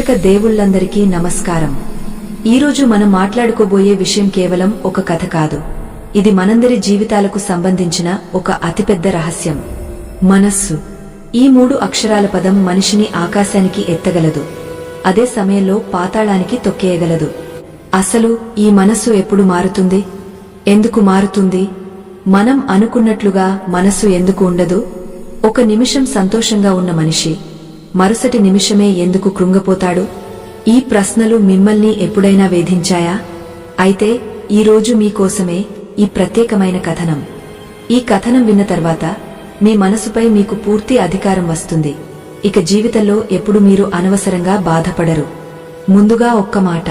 వీక్షక దేవుళ్లందరికీ నమస్కారం. ఈరోజు మనం మాట్లాడుకోబోయే విషయం కేవలం ఒక కథ కాదు. ఇది మనందరి జీవితాలకు సంబంధించిన ఒక అతిపెద్ద రహస్యం. మనస్సు. ఈ 3 అక్షరాల పదం మనిషిని ఆకాశానికి ఎత్తగలదు, అదే సమయంలో పాతాళానికి తొక్కేయగలదు. అసలు ఈ మనస్సు ఎప్పుడు మారుతుంది? ఎందుకు మారుతుంది? మనం అనుకున్నట్లుగా మనస్సు ఎందుకు ఉండదు? ఒక నిమిషం సంతోషంగా ఉన్న మనిషి మరుసటి నిమిషమే ఎందుకు కృంగపోతాడు? ఈ ప్రశ్నలు మిమ్మల్ని ఎప్పుడైనా వేధించాయా? అయితే ఈరోజు మీకోసమే ఈ ప్రత్యేకమైన కథనం. ఈ కథనం విన్న తర్వాత మీ మనసుపై మీకు పూర్తి అధికారం వస్తుంది. ఇక జీవితంలో ఎప్పుడు మీరు అనవసరంగా బాధపడరు. ముందుగా ఒక్క మాట,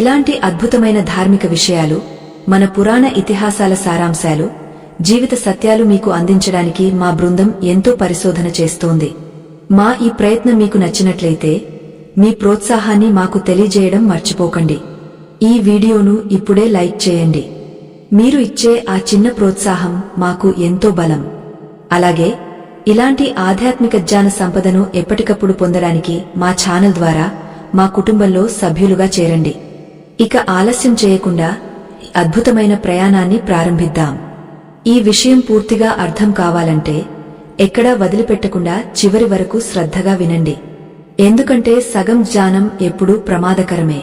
ఇలాంటి అద్భుతమైన ధార్మిక విషయాలు, మన పురాణ ఇతిహాసాల సారాంశాలు, జీవిత సత్యాలు మీకు అందించడానికి మా బృందం ఎంతో పరిశోధన చేస్తోంది. మా ఈ ప్రయత్నం మీకు నచ్చినట్లయితే మీ ప్రోత్సాహాన్ని మాకు తెలియజేయడం మర్చిపోకండి. ఈ వీడియోను ఇప్పుడే లైక్ చేయండి. మీరు ఇచ్చే ఆ చిన్న ప్రోత్సాహం మాకు ఎంతో బలం. అలాగే ఇలాంటి ఆధ్యాత్మిక జ్ఞాన సంపదను ఎప్పటికప్పుడు పొందడానికి మా ఛానల్ ద్వారా మా కుటుంబంలో సభ్యులుగా చేరండి. ఇక ఆలస్యం చేయకుండా అద్భుతమైన ప్రయాణాన్ని ప్రారంభిద్దాం. ఈ విషయం పూర్తిగా అర్థం కావాలంటే ఎక్కడా వదిలిపెట్టకుండా చివరి వరకు శ్రద్ధగా వినండి. ఎందుకంటే సగం జ్ఞానం ఎప్పుడూ ప్రమాదకరమే.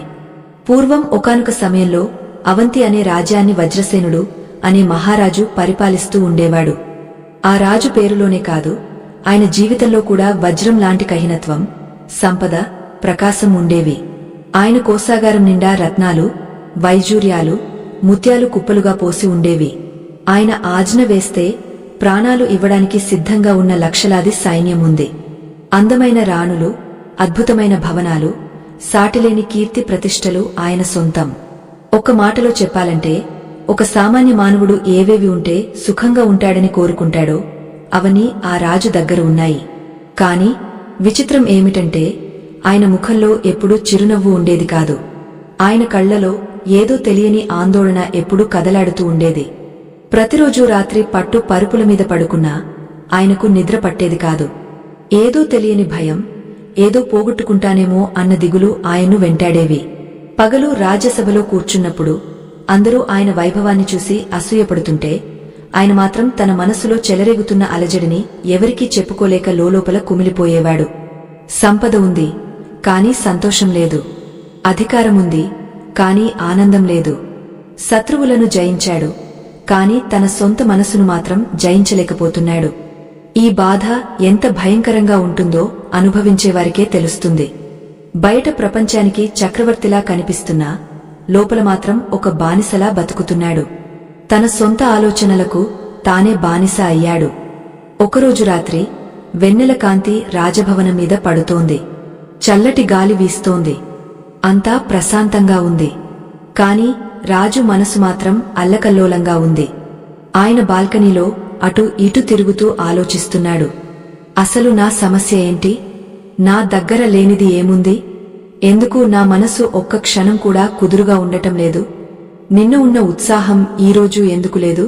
పూర్వం ఒకానొక సమయంలో అవంతి అనే రాజ్యాన్ని వజ్రసేనుడు అనే మహారాజు పరిపాలిస్తూ ఉండేవాడు. ఆ రాజు పేరులోనే కాదు, ఆయన జీవితంలో కూడా వజ్రం లాంటి కఠినత్వం, సంపద, ప్రకాశం ఉండేవి. ఆయన కోశాగారం నిండా రత్నాలు, వైజూర్యాలు, ముత్యాలు కుప్పలుగా పోసి ఉండేవి. ఆయన ఆజ్ఞ వేస్తే ప్రాణాలు ఇవ్వడానికి సిద్ధంగా ఉన్న లక్షలాది సైన్యం ఉంది. అందమైన రాణులు, అద్భుతమైన భవనాలు, సాటిలేని కీర్తి ప్రతిష్టలు ఆయన సొంతం. ఒక్క మాటలో చెప్పాలంటే ఒక సామాన్య మానవుడు ఏవేవి ఉంటే సుఖంగా ఉంటాడని కోరుకుంటాడో అవన్నీ ఆ రాజు దగ్గర ఉన్నాయి. కాని విచిత్రం ఏమిటంటే ఆయన ముఖంలో ఎప్పుడూ చిరునవ్వు ఉండేది కాదు. ఆయన కళ్లలో ఏదో తెలియని ఆందోళన ఎప్పుడూ కదలాడుతూ ఉండేది. ప్రతిరోజూ రాత్రి పట్టు పరుపుల మీద పడుకున్నా ఆయనకు నిద్ర పట్టేది కాదు. ఏదో తెలియని భయం, ఏదో పోగొట్టుకుంటానేమో అన్న దిగులు ఆయన్ను వెంటాడేవి. పగలు రాజ్యసభలో కూర్చున్నప్పుడు అందరూ ఆయన వైభవాన్ని చూసి అసూయపడుతుంటే ఆయన మాత్రం తన మనసులో చెలరేగుతున్న అలజడిని ఎవరికీ చెప్పుకోలేక లోలోపల కుమిలిపోయేవాడు. సంపద ఉంది, కాని సంతోషం లేదు. అధికారముంది, కాని ఆనందం లేదు. శత్రువులను జయించాడు, కాని తన సొంత మనసును మాత్రం జయించలేకపోతున్నాడు. ఈ బాధ ఎంత భయంకరంగా ఉంటుందో అనుభవించేవారికే తెలుస్తుంది. బయట ప్రపంచానికి చక్రవర్తిలా కనిపిస్తున్నా లోపల మాత్రం ఒక బానిసలా బతుకుతున్నాడు. తన సొంత ఆలోచనలకు తానే బానిస అయ్యాడు. ఒకరోజు రాత్రి వెన్నెల కాంతి రాజభవనం మీద పడుతోంది. చల్లటి గాలి వీస్తోంది. అంతా ప్రశాంతంగా ఉంది. కాని రాజు మనసు మాత్రం అల్లకల్లోలంగా ఉంది. ఆయన బాల్కనీలో అటు ఇటు తిరుగుతూ ఆలోచిస్తున్నాడు. అసలు నా సమస్య ఏంటి? నా దగ్గర లేనిది ఏముంది? ఎందుకు నా మనసు ఒక్క క్షణం కూడా కుదురుగా ఉండటం లేదు? నిన్న ఉన్న ఉత్సాహం ఈరోజు ఎందుకు లేదు?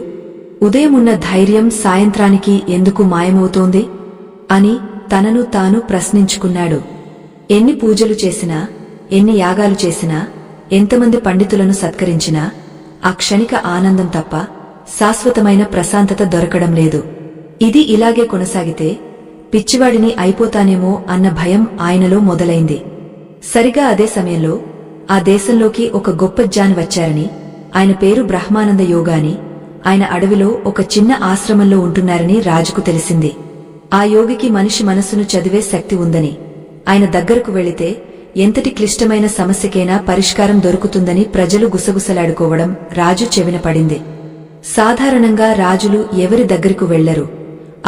ఉదయం ఉన్న ధైర్యం సాయంత్రానికి ఎందుకు మాయమవుతోంది? అని తనను తాను ప్రశ్నించుకున్నాడు. ఎన్ని పూజలు చేసినా, ఎన్ని యాగాలు చేసినా, ఎంతమంది పండితులను సత్కరించినా ఆ క్షణిక ఆనందం తప్ప శాశ్వతమైన ప్రశాంతత దొరకడం లేదు. ఇది ఇలాగే కొనసాగితే పిచ్చివాడిని అయిపోతానేమో అన్న భయం ఆయనలో మొదలైంది. సరిగా అదే సమయంలో ఆ దేశంలోకి ఒక గొప్ప జ్ఞాని వచ్చారని, ఆయన పేరు బ్రహ్మానంద యోగాని, ఆయన అడవిలో ఒక చిన్న ఆశ్రమంలో ఉంటున్నారని రాజుకు తెలిసింది. ఆ యోగికి మనిషి మనసును చదివే శక్తి ఉందని, ఆయన దగ్గరకు వెళితే ఎంతటి క్లిష్టమైన సమస్యకైనా పరిష్కారం దొరుకుతుందని ప్రజలు గుసగుసలాడుకోవడం రాజు చెవిన పడింది. సాధారణంగా రాజులు ఎవరి దగ్గరకు వెళ్లరు.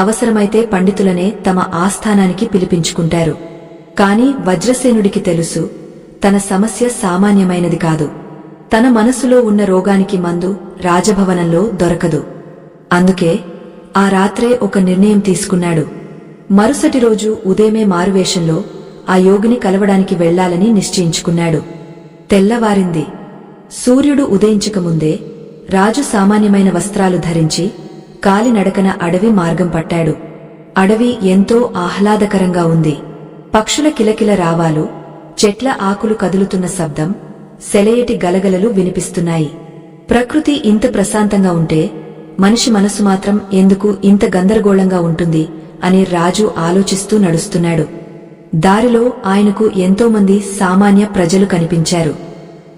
అవసరమైతే పండితులనే తమ ఆస్థానానికి పిలిపించుకుంటారు. కాని వజ్రసేనుడికి తెలుసు, తన సమస్య సామాన్యమైనది కాదు. తన మనసులో ఉన్న రోగానికి మందు రాజభవనంలో దొరకదు. అందుకే ఆ రాత్రే ఒక నిర్ణయం తీసుకున్నాడు. మరుసటి రోజు ఉదయమే మారువేషంలో ఆ యోగిని కలవడానికి వెళ్లాలని నిశ్చయించుకున్నాడు. తెల్లవారింది. సూర్యుడు ఉదయించకముందే రాజు సామాన్యమైన వస్త్రాలు ధరించి కాలినడకన అడవి మార్గం పట్టాడు. అడవి ఎంతో ఆహ్లాదకరంగా ఉంది. పక్షుల కిలకిల రావాలు, చెట్ల ఆకులు కదులుతున్న శబ్దం, సెలయేటి గలగలలు వినిపిస్తున్నాయి. ప్రకృతి ఇంత ప్రశాంతంగా ఉంటే మనిషి మనసు మాత్రం ఎందుకు ఇంత గందరగోళంగా ఉంటుంది అని రాజు ఆలోచిస్తూ నడుస్తున్నాడు. దారిలో ఆయనకు ఎంతోమంది సామాన్య ప్రజలు కనిపించారు.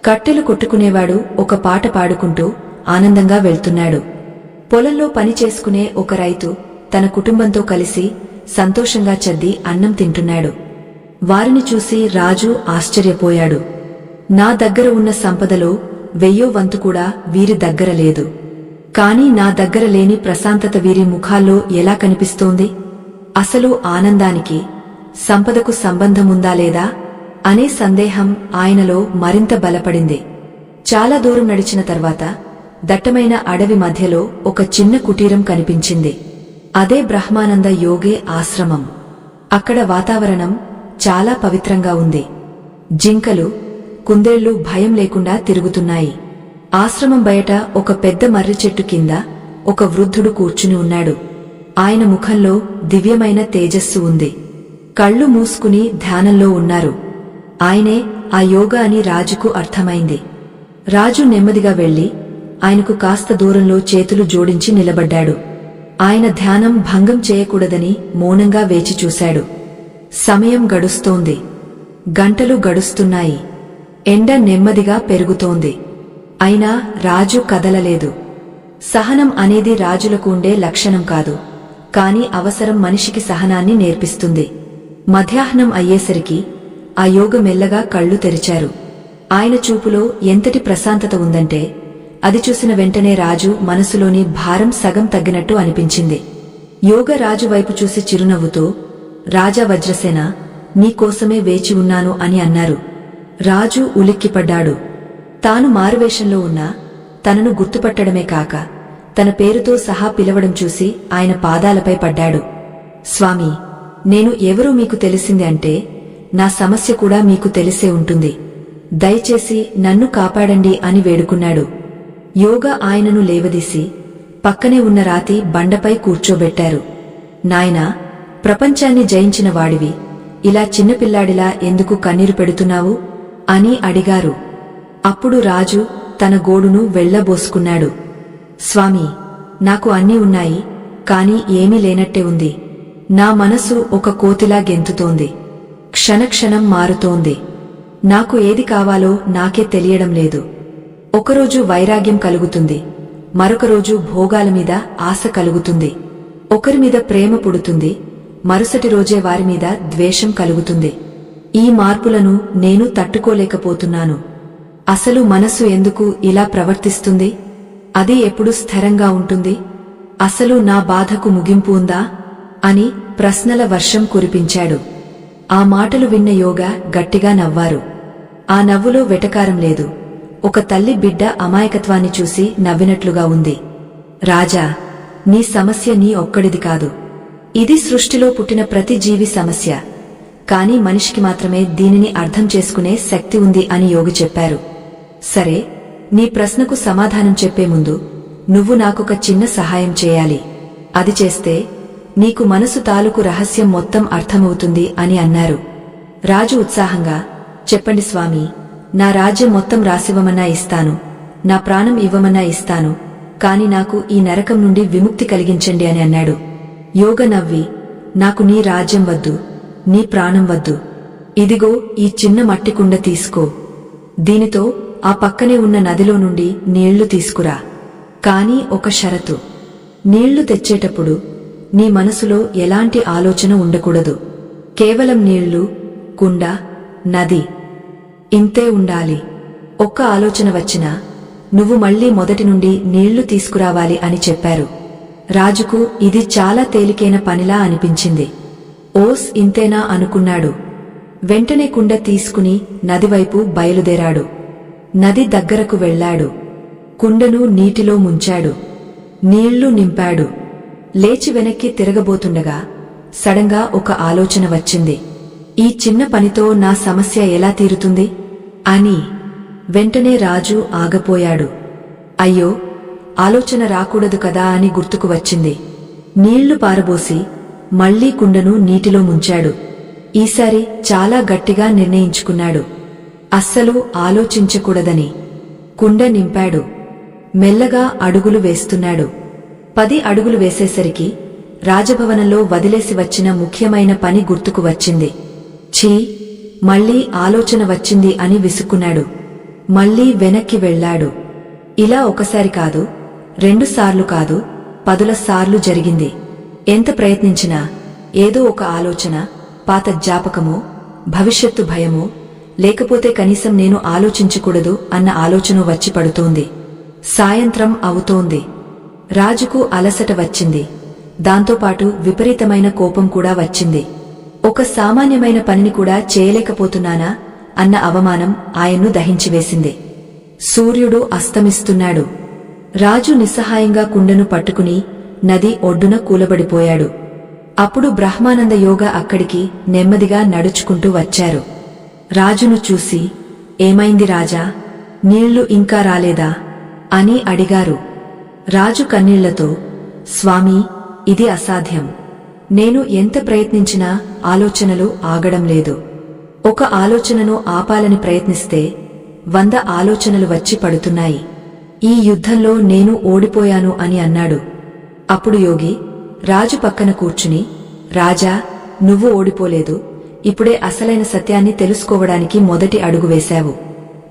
కట్టెలు కొట్టుకునేవాడు ఒక పాట పాడుకుంటూ ఆనందంగా వెళ్తున్నాడు. పొలంలో పని చేసుకునే ఒక రైతు తన కుటుంబంతో కలిసి సంతోషంగా చద్ది అన్నం తింటున్నాడు. వారిని చూసి రాజు ఆశ్చర్యపోయాడు. నా దగ్గర ఉన్న సంపదలో 1000వ వంతు కూడా వీరి దగ్గర లేదు. కాని నా దగ్గర లేని ప్రశాంతత వీరి ముఖాల్లో ఎలా కనిపిస్తోంది? అసలు ఆనందానికి సంపదకు సంబంధముందా లేదా అనే సందేహం ఆయనలో మరింత బలపడింది. చాలా దూరం నడిచిన తర్వాత దట్టమైన అడవి మధ్యలో ఒక చిన్న కుటీరం కనిపించింది. అదే బ్రహ్మానంద యోగి ఆశ్రమం. అక్కడ వాతావరణం చాలా పవిత్రంగా ఉంది. జింకలు, కుందేళ్లు భయం లేకుండా తిరుగుతున్నాయి. ఆశ్రమం బయట ఒక పెద్ద మర్రి చెట్టు కింద ఒక వృద్ధుడు కూర్చుని ఉన్నాడు. ఆయన ముఖంలో దివ్యమైన తేజస్సు ఉంది. కళ్ళు మూసుకుని ధ్యానంలో ఉన్నారు. ఆయనే ఆ యోగా అని రాజుకు అర్థమైంది. రాజు నెమ్మదిగా వెళ్లి ఆయనకు కాస్త దూరంలో చేతులు జోడించి నిలబడ్డాడు. ఆయన ధ్యానం భంగం చేయకూడదని మౌనంగా వేచి చూశాడు. సమయం గడుస్తోంది. గంటలు గడుస్తున్నాయి. ఎండ నెమ్మదిగా పెరుగుతోంది. అయినా రాజు కదలలేదు. సహనం అనేది రాజులకు ఉండే లక్షణం కాదు, కాని అవసరం మనిషికి సహనాన్ని నేర్పిస్తుంది. మధ్యాహ్నం అయ్యేసరికి ఆ యోగ మెల్లగా కళ్ళు తెరిచారు. ఆయన చూపులో ఎంతటి ప్రశాంతత ఉందంటే అది చూసిన వెంటనే రాజు మనసులోని భారం సగం తగ్గినట్టు అనిపించింది. యోగ రాజు వైపు చూసి చిరునవ్వుతో, రాజా వజ్రసేన, నీకోసమే వేచి ఉన్నాను అని అన్నారు. రాజు ఉలిక్కిపడ్డాడు. తాను మారువేషంలో ఉన్నా తనను గుర్తుపట్టడమే కాక తన పేరుతో సహా పిలవడం చూసి ఆయన పాదాలపై పడ్డాడు. స్వామీ, నేను ఎవరో మీకు తెలిసింది అంటే నా సమస్య కూడా మీకు తెలిసే ఉంటుంది. దయచేసి నన్ను కాపాడండి అని వేడుకున్నాడు. యోగా ఆయనను లేవదీసి పక్కనే ఉన్న రాతి బండపై కూర్చోబెట్టారు. నాయనా, ప్రపంచాన్ని జయించిన వాడివి ఇలా చిన్నపిల్లాడిలా ఎందుకు కన్నీరు పెడుతున్నావు అని అడిగారు. అప్పుడు రాజు తన గోడును వెళ్లబోసుకున్నాడు. స్వామీ, నాకు అన్నీ ఉన్నాయి, కాని ఏమీ లేనట్టే ఉంది. నా మనసు ఒక కోతిలా గెంతుతోంది. క్షణక్షణం మారుతోంది. నాకు ఏది కావాలో నాకే తెలియడం లేదు. ఒకరోజు వైరాగ్యం కలుగుతుంది, మరొక రోజు భోగాల మీద ఆశ కలుగుతుంది. ఒకరి మీద ప్రేమ పుడుతుంది, మరుసటి రోజే వారి మీద ద్వేషం కలుగుతుంది. ఈ మార్పులను నేను తట్టుకోలేకపోతున్నాను. అసలు మనసు ఎందుకు ఇలా ప్రవర్తిస్తుంది? అది ఎప్పుడు స్థిరంగా ఉంటుంది? అసలు నా బాధకు ముగింపు ఉందా అని ప్రశ్నల వర్షం కురిపించాడు. ఆ మాటలు విన్న యోగా గట్టిగా నవ్వారు. ఆ నవ్వులో వెటకారం లేదు, ఒక తల్లి బిడ్డ అమాయకత్వాన్ని చూసి నవ్వినట్లుగా ఉంది. రాజా, నీ సమస్య నీ ఒక్కడిది కాదు. ఇది సృష్టిలో పుట్టిన ప్రతి జీవి సమస్య. కాని మనిషికి మాత్రమే దీనిని అర్థం చేసుకునే శక్తి ఉంది అని యోగి చెప్పారు. సరే, నీ ప్రశ్నకు సమాధానం చెప్పే ముందు నువ్వు నాకొక చిన్న సహాయం చేయాలి. అది చేస్తే నీకు మనసు తాలూకు రహస్యం మొత్తం అర్థమవుతుంది అని అన్నారు. రాజు ఉత్సాహంగా, చెప్పండి స్వామీ, నా రాజ్యం మొత్తం రాసివ్వమన్నా ఇస్తాను, నా ప్రాణం ఇవ్వమన్నా ఇస్తాను, కాని నాకు ఈ నరకం నుండి విముక్తి కలిగించండి అని అన్నాడు. యోగ నవ్వి, నాకు నీ రాజ్యం వద్దు, నీ ప్రాణం వద్దు. ఇదిగో ఈ చిన్న మట్టి కుండ తీసుకో. దీనితో ఆ పక్కనే ఉన్న నదిలో నుండి నీళ్లు తీసుకురా. కాని ఒక షరతు, నీళ్లు తెచ్చేటప్పుడు నీ మనసులో ఎలాంటి ఆలోచన ఉండకూడదు. కేవలం నీళ్లు, కుండ, నది ఇంతే ఉండాలి. ఒక్క ఆలోచన వచ్చినా నువ్వు మళ్లీ మొదటి నుండి నీళ్లు తీసుకురావాలి అని చెప్పారు. రాజుకు ఇది చాలా తేలికైన పనిలా అనిపించింది. ఓస్, ఇంతేనా అనుకున్నాడు. వెంటనే కుండ తీసుకుని నదివైపు బయలుదేరాడు. నది దగ్గరకు వెళ్లాడు. కుండను నీటిలో ముంచాడు. నీళ్లు నింపాడు. లేచి వెనక్కి తిరగబోతుండగా సడన్గా ఒక ఆలోచన వచ్చింది. ఈ చిన్న పనితో నా సమస్య ఎలా తీరుతుంది అని. వెంటనే రాజు ఆగపోయాడు. అయ్యో, ఆలోచన రాకూడదు కదా అని గుర్తుకు వచ్చింది. నీళ్లు పారబోసి మళ్లీ కుండను నీటిలో ముంచాడు. ఈసారి చాలా గట్టిగా నిర్ణయించుకున్నాడు. అస్సలు ఆలోచించకూడదని. కుండ నింపాడు. మెల్లగా అడుగులు వేస్తున్నాడు. 10 అడుగులు వేసేసరికి రాజభవనంలో వదిలేసి వచ్చిన ముఖ్యమైన పని గుర్తుకు వచ్చింది. ఛీ, మళ్లీ ఆలోచన వచ్చింది అని విసుక్కున్నాడు. మళ్లీ వెనక్కి వెళ్లాడు. ఇలా ఒకసారి కాదు, 2 సార్లు కాదు, 10 సార్లు జరిగింది. ఎంత ప్రయత్నించినా ఏదో ఒక ఆలోచన, పాత జ్ఞాపకమో, భవిష్యత్తు భయమో, లేకపోతే కనీసం నేను ఆలోచించకూడదు అన్న ఆలోచన వచ్చి పడుతోంది. సాయంత్రం అవుతోంది. రాజుకు అలసట వచ్చింది. దాంతోపాటు విపరీతమైన కోపం కూడా వచ్చింది. ఒక సామాన్యమైన పనిని కూడా చేయలేకపోతున్నానా అన్న అవమానం ఆయన్ను దహించివేసింది. సూర్యుడు అస్తమిస్తున్నాడు. రాజు నిస్సహాయంగా కుండను పట్టుకుని నది ఒడ్డున కూలబడిపోయాడు. అప్పుడు బ్రహ్మానంద యోగా అక్కడికి నెమ్మదిగా నడుచుకుంటూ వచ్చారు. రాజును చూసి, ఏమైంది రాజా, నీళ్లు ఇంకా రాలేదా అని అడిగారు. రాజు కన్నీళ్లతో, స్వామీ, ఇది అసాధ్యం. నేను ఎంత ప్రయత్నించినా ఆలోచనలు ఆగడం లేదు. ఒక ఆలోచనను ఆపాలని ప్రయత్నిస్తే 100 ఆలోచనలు వచ్చి పడుతున్నాయి. ఈ యుద్ధంలో నేను ఓడిపోయాను అని అన్నాడు. అప్పుడు యోగి రాజు పక్కన కూర్చుని, రాజా, నువ్వు ఓడిపోలేదు. ఇప్పుడే అసలైన సత్యాన్ని తెలుసుకోవడానికి మొదటి అడుగు వేశావు.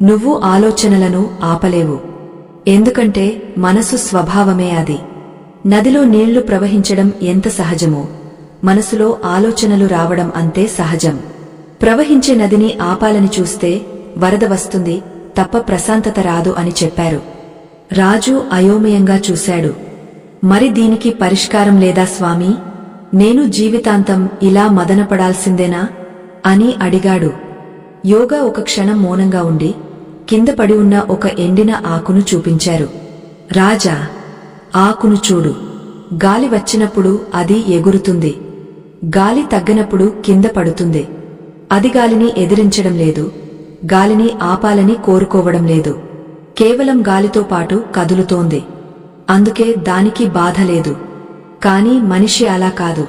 నువ్వు ఆలోచనలను ఆపలేవు. ఎందుకంటే మనసు స్వభావమే అది. నదిలో నీళ్లు ప్రవహించడం ఎంత సహజమో, మనసులో ఆలోచనలు రావడం అంతే సహజం. ప్రవహించే నదిని ఆపాలని చూస్తే వరద వస్తుంది తప్ప ప్రశాంతత రాదు అని చెప్పారు. రాజు అయోమయంగా చూశాడు. మరి దీనికి పరిష్కారం లేదా స్వామీ? నేను జీవితాంతం ఇలా మదనపడాల్సిందేనా అని అడిగాడు. యోగా ఒక క్షణం మౌనంగా ఉండి కింద పడి ఉన్న ఒక ఎండిన ఆకును చూపించారు. రాజా, ఆకును చూడు. గాలి వచ్చినప్పుడు అది ఎగురుతుంది. గాలి తగ్గనప్పుడు కింద పడుతుంది. అది గాలిని ఎదిరించడం లేదు, గాలిని ఆపాలని కోరుకోవడం లేదు. కేవలం గాలితో పాటు కదులుతోంది. అందుకే దానికి బాధ లేదు. కాని మనిషి అలా కాదు.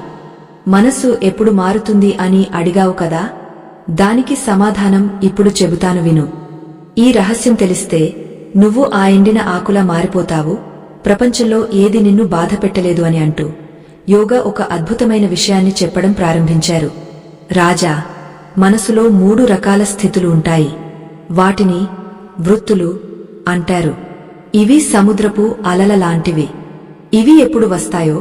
మనసు ఎప్పుడు మారుతుంది అని అడిగావు కదా, దానికి సమాధానం ఇప్పుడు చెబుతాను విను. ఈ రహస్యం తెలిస్తే నువ్వు ఆ ఎండిన ఆకులా మారిపోతావు. ప్రపంచంలో ఏది నిన్ను బాధ పెట్టలేదు అని అంటూ యోగా ఒక అద్భుతమైన విషయాన్ని చెప్పడం ప్రారంభించారు. రాజా, మనసులో 3 రకాల స్థితులు ఉంటాయి. వాటిని వృత్తులు అంటారు. ఇవి సముద్రపు అలల లాంటివి. ఇవి ఎప్పుడు వస్తాయో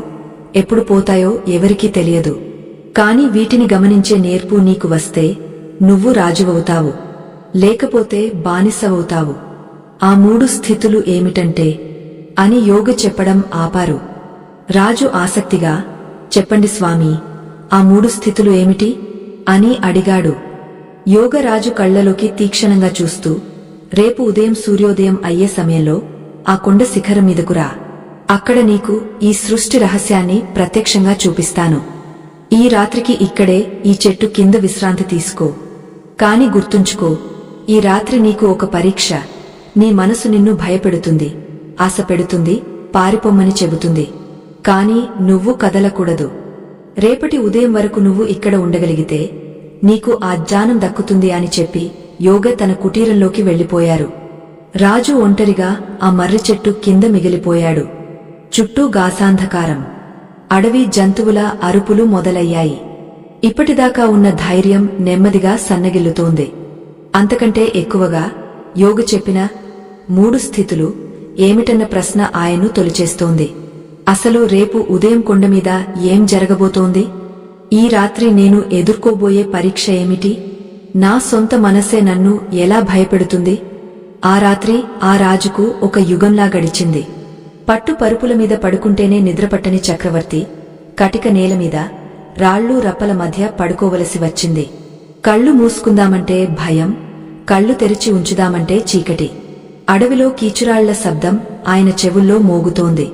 ఎప్పుడు పోతాయో ఎవరికీ తెలియదు. కాని వీటిని గమనించే నేర్పు నీకు వస్తే నువ్వు రాజువవుతావు, లేకపోతే బానిసవవుతావు. ఆ 3 స్థితులు ఏమిటంటే అని యోగ చెప్పడం ఆపారు. రాజు ఆసక్తిగా, చెప్పండి స్వామీ, ఆ 3 స్థితులు ఏమిటి అని అడిగాడు. యోగరాజు కళ్లలోకి తీక్షణంగా చూస్తూ, రేపు ఉదయం సూర్యోదయం అయ్యే సమయంలో ఆ కొండ శిఖరం మీదకు రా. అక్కడ నీకు ఈ సృష్టి రహస్యాన్ని ప్రత్యక్షంగా చూపిస్తాను. ఈ రాత్రికి ఇక్కడే ఈ చెట్టు కింద విశ్రాంతి తీసుకో. కాని గుర్తుంచుకో, ఈ రాత్రి నీకు ఒక పరీక్ష. నీ మనసు నిన్ను భయపెడుతుంది, ఆశ పెడుతుంది, పారిపోమ్మని చెబుతుంది. కాని నువ్వు కదలకూడదు. రేపటి ఉదయం వరకు నువ్వు ఇక్కడ ఉండగలిగితే నీకు ఆ జ్ఞానం దక్కుతుంది అని చెప్పి యోగ తన కుటీరంలోకి వెళ్లిపోయారు. రాజు ఒంటరిగా ఆ మర్రి చెట్టు కింద మిగిలిపోయాడు. చుట్టూ గాసాంధకారం. అడవి జంతువుల అరుపులు మొదలయ్యాయి. ఇప్పటిదాకా ఉన్న ధైర్యం నెమ్మదిగా సన్నగిల్లుతోంది. అంతకంటే ఎక్కువగా యోగ చెప్పిన 3 స్థితులు ఏమిటన్న ప్రశ్న ఆయన్ను తొలిచేస్తోంది. అసలు రేపు ఉదయం కొండమీద ఏం జరగబోతోంది? ఈ రాత్రి నేను ఎదుర్కోబోయే పరీక్ష ఏమిటి? నా సొంత మనసే నన్ను ఎలా భయపెడుతుంది? ఆ రాత్రి ఆ రాజుకు ఒక యుగంలా గడిచింది. పట్టు పరుపుల మీద పడుకుంటేనే నిద్రపట్టని చక్రవర్తి కటిక నేలమీద రాళ్లు రప్పల మధ్య పడుకోవలసి వచ్చింది. కళ్ళు మూసుకుందామంటే భయం, కళ్ళు తెరిచి ఉంచుదామంటే చీకటి. అడవిలో కీచురాళ్ల శబ్దం ఆయన చెవుల్లో మోగుతోంది.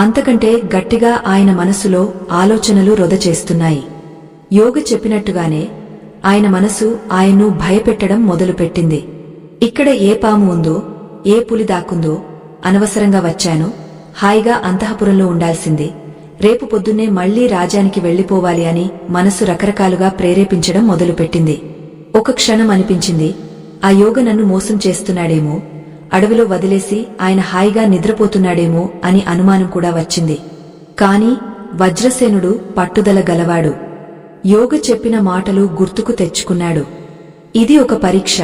అంతకంటే గట్టిగా ఆయన మనసులో ఆలోచనలు రొదచేస్తున్నాయి. యోగ చెప్పినట్టుగానే ఆయన మనసు ఆయన్ను భయపెట్టడం మొదలుపెట్టింది. ఇక్కడ ఏ పాము ఉందో, ఏ పులి దాక్కుందో, అనవసరంగా వచ్చాను, హాయిగా అంతఃపురంలో ఉండాల్సింది, రేపు పొద్దున్నే మళ్లీ రాజ్యానికి వెళ్లిపోవాలి అని మనసు రకరకాలుగా ప్రేరేపించడం మొదలుపెట్టింది. ఒక క్షణం అనిపించింది, ఆ యోగ నన్ను మోసం చేస్తున్నాడేమో, అడవిలో వదిలేసి ఆయన హాయిగా నిద్రపోతున్నాడేమో అని అనుమానం కూడా వచ్చింది. కాని వజ్రసేనుడు పట్టుదల గలవాడు. యోగ చెప్పిన మాటలు గుర్తుకు తెచ్చుకున్నాడు. ఇది ఒక పరీక్ష.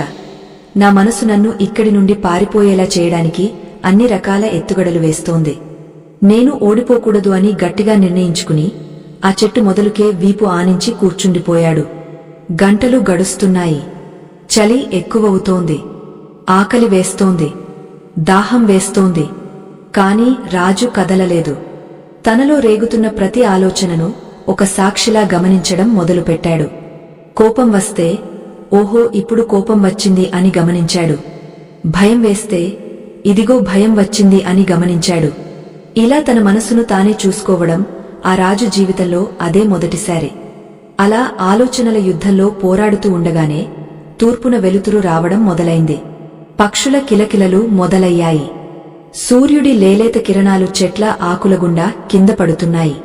నా మనసు నన్ను ఇక్కడి నుండి పారిపోయేలా చేయడానికి అన్ని రకాల ఎత్తుగడలు వేస్తోంది. నేను ఓడిపోకూడదు అని గట్టిగా నిర్ణయించుకుని ఆ చెట్టు మొదలుకే వీపు ఆనించి కూర్చుండిపోయాడు. గంటలు గడుస్తున్నాయి. చలి ఎక్కువవుతోంది. ఆకలి వేస్తోంది. దాహం వేస్తోంది. కాని రాజు కదలలేదు. తనలో రేగుతున్న ప్రతి ఆలోచనను ఒక సాక్షిలా గమనించడం మొదలుపెట్టాడు. కోపం వస్తే, ఓహో ఇప్పుడు కోపం వచ్చింది అని గమనించాడు. భయం వేస్తే, ఇదిగో భయం వచ్చింది అని గమనించాడు. ఇలా తన మనసును తానే చూసుకోవడం ఆ రాజు జీవితంలో అదే మొదటిసారి. అలా ఆలోచనల యుద్ధంలో పోరాడుతూ ఉండగానే తూర్పున వెలుతురు రావడం మొదలైంది. పక్షుల కిలకిలలు మొదలయ్యాయి. సూర్యుడి లేలేత కిరణాలు చెట్ల ఆకుల గుండా కింద పడుతున్నాయి.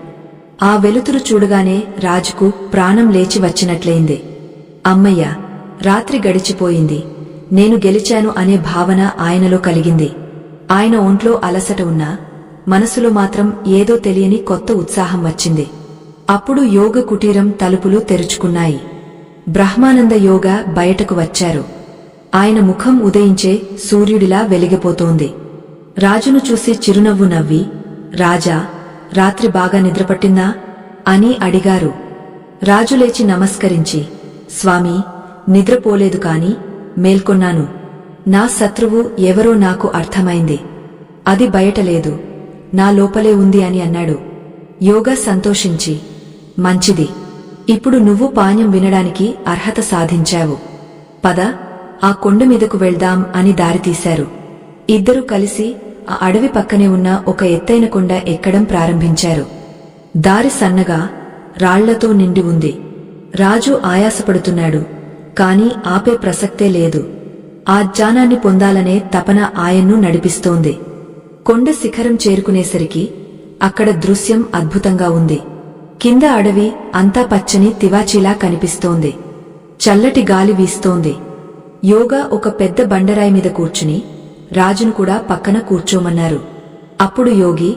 ఆ వెలుతురు చూడగానే రాజుకు ప్రాణం లేచి వచ్చినట్లయింది. అమ్మయ్య, రాత్రి గడిచిపోయింది, నేను గెలిచాను అనే భావన ఆయనలో కలిగింది. ఆయన ఒంట్లో అలసట ఉన్నా మనసులో మాత్రం ఏదో తెలియని కొత్త ఉత్సాహం వచ్చింది. అప్పుడు యోగ కుటీరం తలుపులు తెరుచుకున్నాయి. బ్రహ్మానంద యోగ బయటకు వచ్చారు. ఆయన ముఖం ఉదయించే సూర్యుడిలా వెలిగిపోతోంది. రాజును చూసి చిరునవ్వు నవ్వి, రాజా, రాత్రి బాగా నిద్రపట్టిందా అని అడిగారు. రాజు లేచి నమస్కరించి, స్వామీ, నిద్రపోలేదు కాని మేల్కొన్నాను. నా శత్రువు ఎవరో నాకు అర్థమైంది. అది బయటలేదు, నా లోపలే ఉంది అని అన్నాడు. యోగా సంతోషించి, మంచిది, ఇప్పుడు నువ్వు పాణ్యం వినడానికి అర్హత సాధించావు. పద, ఆ కొండ మీదకు వెళ్దాం అని దారితీశారు. ఇద్దరూ కలిసి ఆ అడవి పక్కనే ఉన్న ఒక ఎత్తైన కొండ ఎక్కడం ప్రారంభించారు. దారి సన్నగా రాళ్లతో నిండి ఉంది. రాజు ఆయాసపడుతున్నాడు, కాని ఆపే ప్రసక్తే లేదు. ఆ జ్ఞానాన్ని పొందాలనే తపన ఆయన్ను నడిపిస్తోంది. కొండ శిఖరం చేరుకునేసరికి అక్కడ దృశ్యం అద్భుతంగా ఉంది. కింద అడవి అంతా పచ్చని తివాచీలా కనిపిస్తోంది. చల్లటి గాలి వీస్తోంది. యోగా ఒక పెద్ద బండరాయి మీద కూర్చుని రాజును కూడా పక్కన కూర్చోమన్నారు. అప్పుడు యోగి